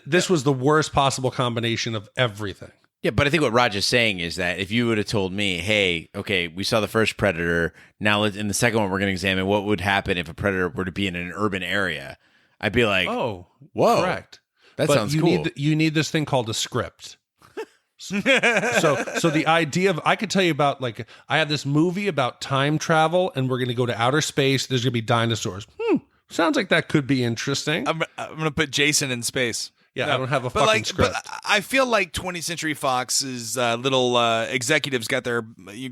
This was the worst possible combination of everything. Yeah, but I think what Raj is saying is that if you would have told me, hey, okay, we saw the first Predator, now in the second one we're going to examine what would happen if a Predator were to be in an urban area, I'd be like, oh, whoa. Correct. That but sounds cool. You need this thing called a script. So the idea of, I could tell you about, like, I have this movie about time travel and we're going to go to outer space. There's going to be dinosaurs. Sounds like that could be interesting. I'm going to put Jason in space. Yeah, no, I don't have a fucking script. But I feel like 20th Century Fox's little executives got their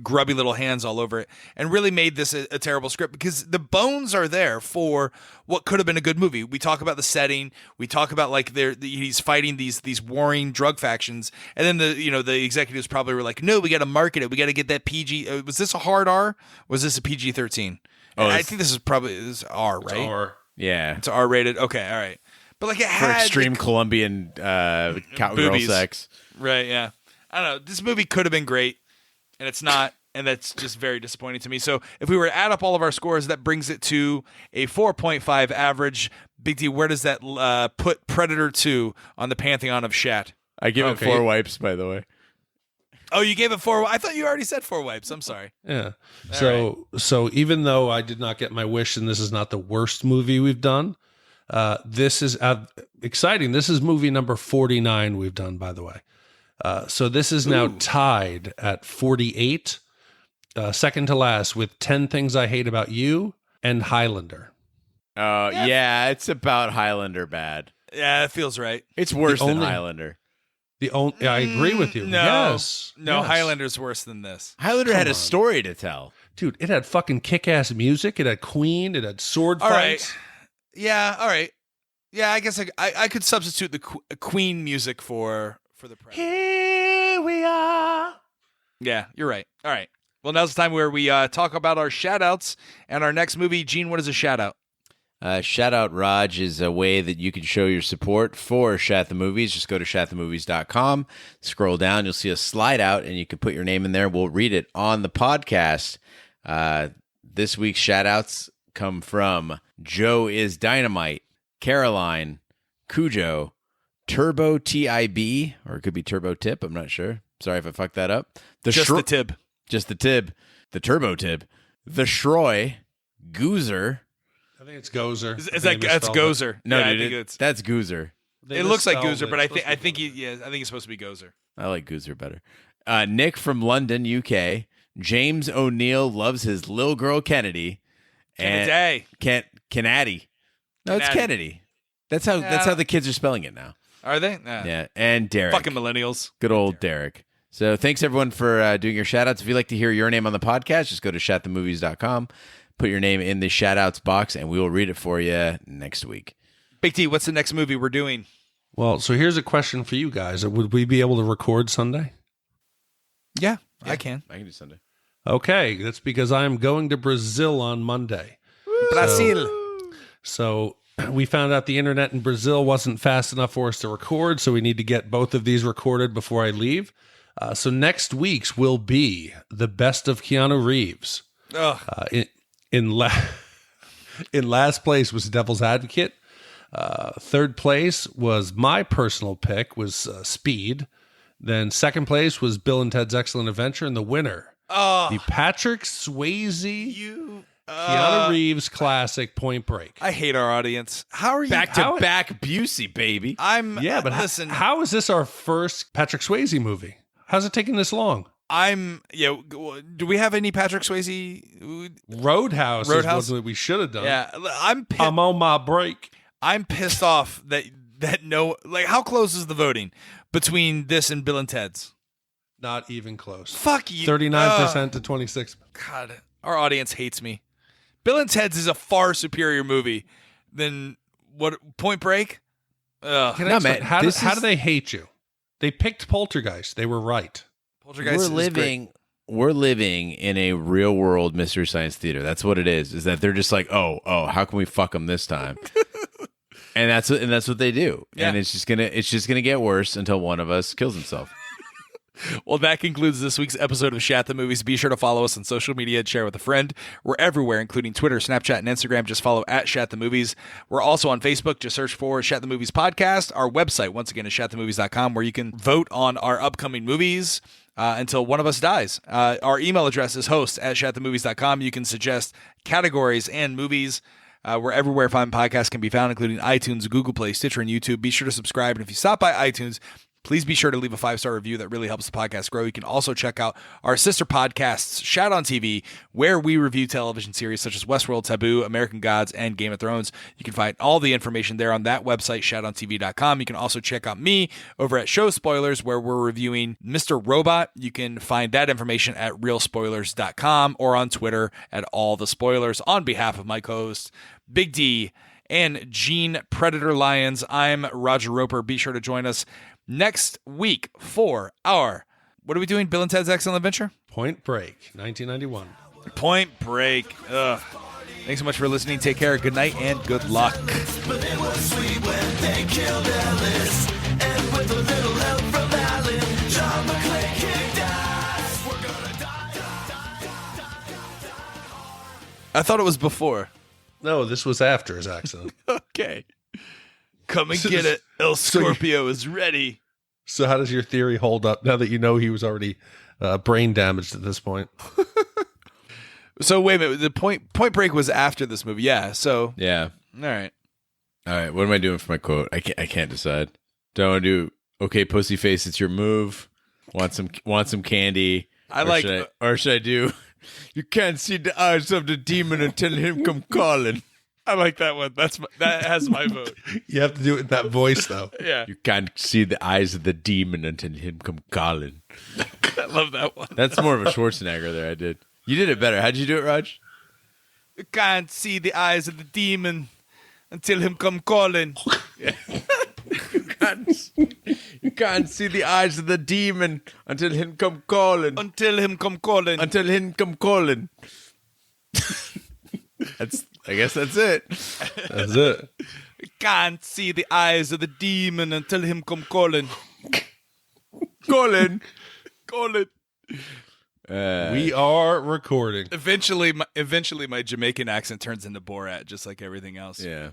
grubby little hands all over it and really made this a terrible script because the bones are there for what could have been a good movie. We talk about the setting. We talk about like he's fighting these warring drug factions, and then the executives probably were like, no, we got to market it. We got to get that PG. Was this a hard R? Was this a PG-13? Oh, I think this is R, right? It's R. Yeah, it's R-rated. Okay, all right. But like it had for extreme Colombian cowgirl boobies. sex, right? Yeah, I don't know. This movie could have been great, and it's not, and that's just very disappointing to me. So if we were to add up all of our scores, that brings it to a 4.5 average. Big D, where does that put Predator 2 on the pantheon of Shat? I give it 4 wipes, by the way. Oh, you gave it 4. I thought you already said 4 wipes. I'm sorry. Yeah. So even though I did not get my wish, and this is not the worst movie we've done. This is exciting. This is movie number 49 we've done, by the way. So this is now tied at 48, second to last, with 10 Things I Hate About You and Highlander. Oh, yeah, it's about Highlander bad. Yeah, it feels right. It's worse than Highlander. I agree with you. No, Yes. no, Yes. Highlander's worse than this. Highlander had a story to tell. Dude, it had fucking kick-ass music. It had Queen. It had sword All fights. right. Yeah, all right. Yeah, I guess I could substitute the Queen music for the Predator. Here we are. Yeah, you're right. All right. Well, now's the time where we talk about our shout-outs and our next movie. Gene, what is a shout-out? Shout Out Raj is a way that you can show your support for Shat the Movies. Just go to shatthemovies.com, scroll down, you'll see a slide out, and you can put your name in there. We'll read it on the podcast. This week's shout outs come from Joe is Dynamite, Caroline, Cujo, Turbo TIB, or it could be Turbo Tip, I'm not sure. Sorry if I fucked that up. The Tib. Just the Tib. The Turbo Tib. The Shroy, Goozer. I think it's Gozer. That's Gozer. No, yeah, dude, that's Goozer. It looks like Goozer, but I think it's supposed to be Gozer. I like Goozer better. Nick from London, UK. James O'Neill loves his little girl Kennedy. Kennedy. Kennedy. No, it's Kennedy. That's how the kids are spelling it now. Are they? Yeah. And Derek. Fucking millennials. Good old Derek. So thanks everyone for doing your shout outs. If you'd like to hear your name on the podcast, just go to shatthemovies.com. Put your name in the shout-outs box, and we will read it for you next week. Big T, what's the next movie we're doing? Well, so here's a question for you guys. Would we be able to record Sunday? Yeah, I can. I can do Sunday. Okay, that's because I'm going to Brazil on Monday. Brazil. So we found out the internet in Brazil wasn't fast enough for us to record, so we need to get both of these recorded before I leave. So next week's will be the best of Keanu Reeves. In last place was Devil's Advocate. Third place was my personal pick was Speed. Then second place was Bill and Ted's Excellent Adventure, and the winner, the Patrick Swayze, Keanu Reeves classic Point Break. I hate our audience. How are you? Back to back Busey, baby. Listen. How is this our first Patrick Swayze movie? How's it taking this long? Do we have any Patrick Swayze? Roadhouse is what we should have done. Yeah, I'm on my break. I'm pissed off that how close is the voting between this and Bill and Ted's? Not even close. Fuck you. 39% to 26%. God, our audience hates me. Bill and Ted's is a far superior movie than Point Break. How do they hate you? They picked Poltergeist. They were right. Poltergeist We're living in a real world Mystery Science Theater. That's what it is that they're just like, oh, how can we fuck them this time? and that's what they do. Yeah. And it's just gonna get worse until one of us kills himself. Well, that concludes this week's episode of Shat the Movies. Be sure to follow us on social media and share with a friend. We're everywhere, including Twitter, Snapchat, and Instagram. Just follow @Shat the Movies. We're also on Facebook. Just search for Shat the Movies Podcast. Our website, once again, is shatthemovies.com, where you can vote on our upcoming movies until one of us dies. Our email address is host@shatthemovies.com. You can suggest categories and movies. We're everywhere fine podcasts can be found, including iTunes, Google Play, Stitcher, and YouTube. Be sure to subscribe. And if you stop by iTunes, please be sure to leave a 5-star review. That really helps the podcast grow. You can also check out our sister podcasts, Shout on TV, where we review television series such as Westworld, Taboo, American Gods, and Game of Thrones. You can find all the information there on that website, shoutontv.com. You can also check out me over at Show Spoilers, where we're reviewing Mr. Robot. You can find that information at realspoilers.com or on Twitter at All the Spoilers. On behalf of my co-host, Big D, and Gene Predator Lyons, I'm Roger Roper. Be sure to join us next week for our, what are we doing? Bill and Ted's Excellent Adventure? Point Break, 1991. Point Break. Ugh. Thanks so much for listening. Take care. Good night and good luck. But it was sweet when they killed Ellis. And with a little help from Alan, John McClane kicked ass. We're gonna die. I thought it was before. No, this was after his accident. Okay. Come and get it. El Scorpio is ready. So how does your theory hold up now that you know he was already brain damaged at this point? So wait a minute. The Point Break was after this movie. Yeah. So. Yeah. All right. All right, what am I doing for my quote? I can't decide. Do I want to do okay, pussy face? It's your move. Want some candy? Or should I do? You can't see the eyes of the demon until him come calling. I like that one. That has my vote. You have to do it in that voice, though. Yeah, You can't see the eyes of the demon until him come calling. I love that one. That's more of a Schwarzenegger there. I did. You did it better. How'd you do it, Raj? You can't see the eyes of the demon until him come calling. You can't see the eyes of the demon until him come calling. Until him come calling. Until him come calling. I guess that's it. That's it. You can't see the eyes of the demon until him come calling. Calling. Calling. We are recording. Eventually, my Jamaican accent turns into Borat, just like everything else. Yeah.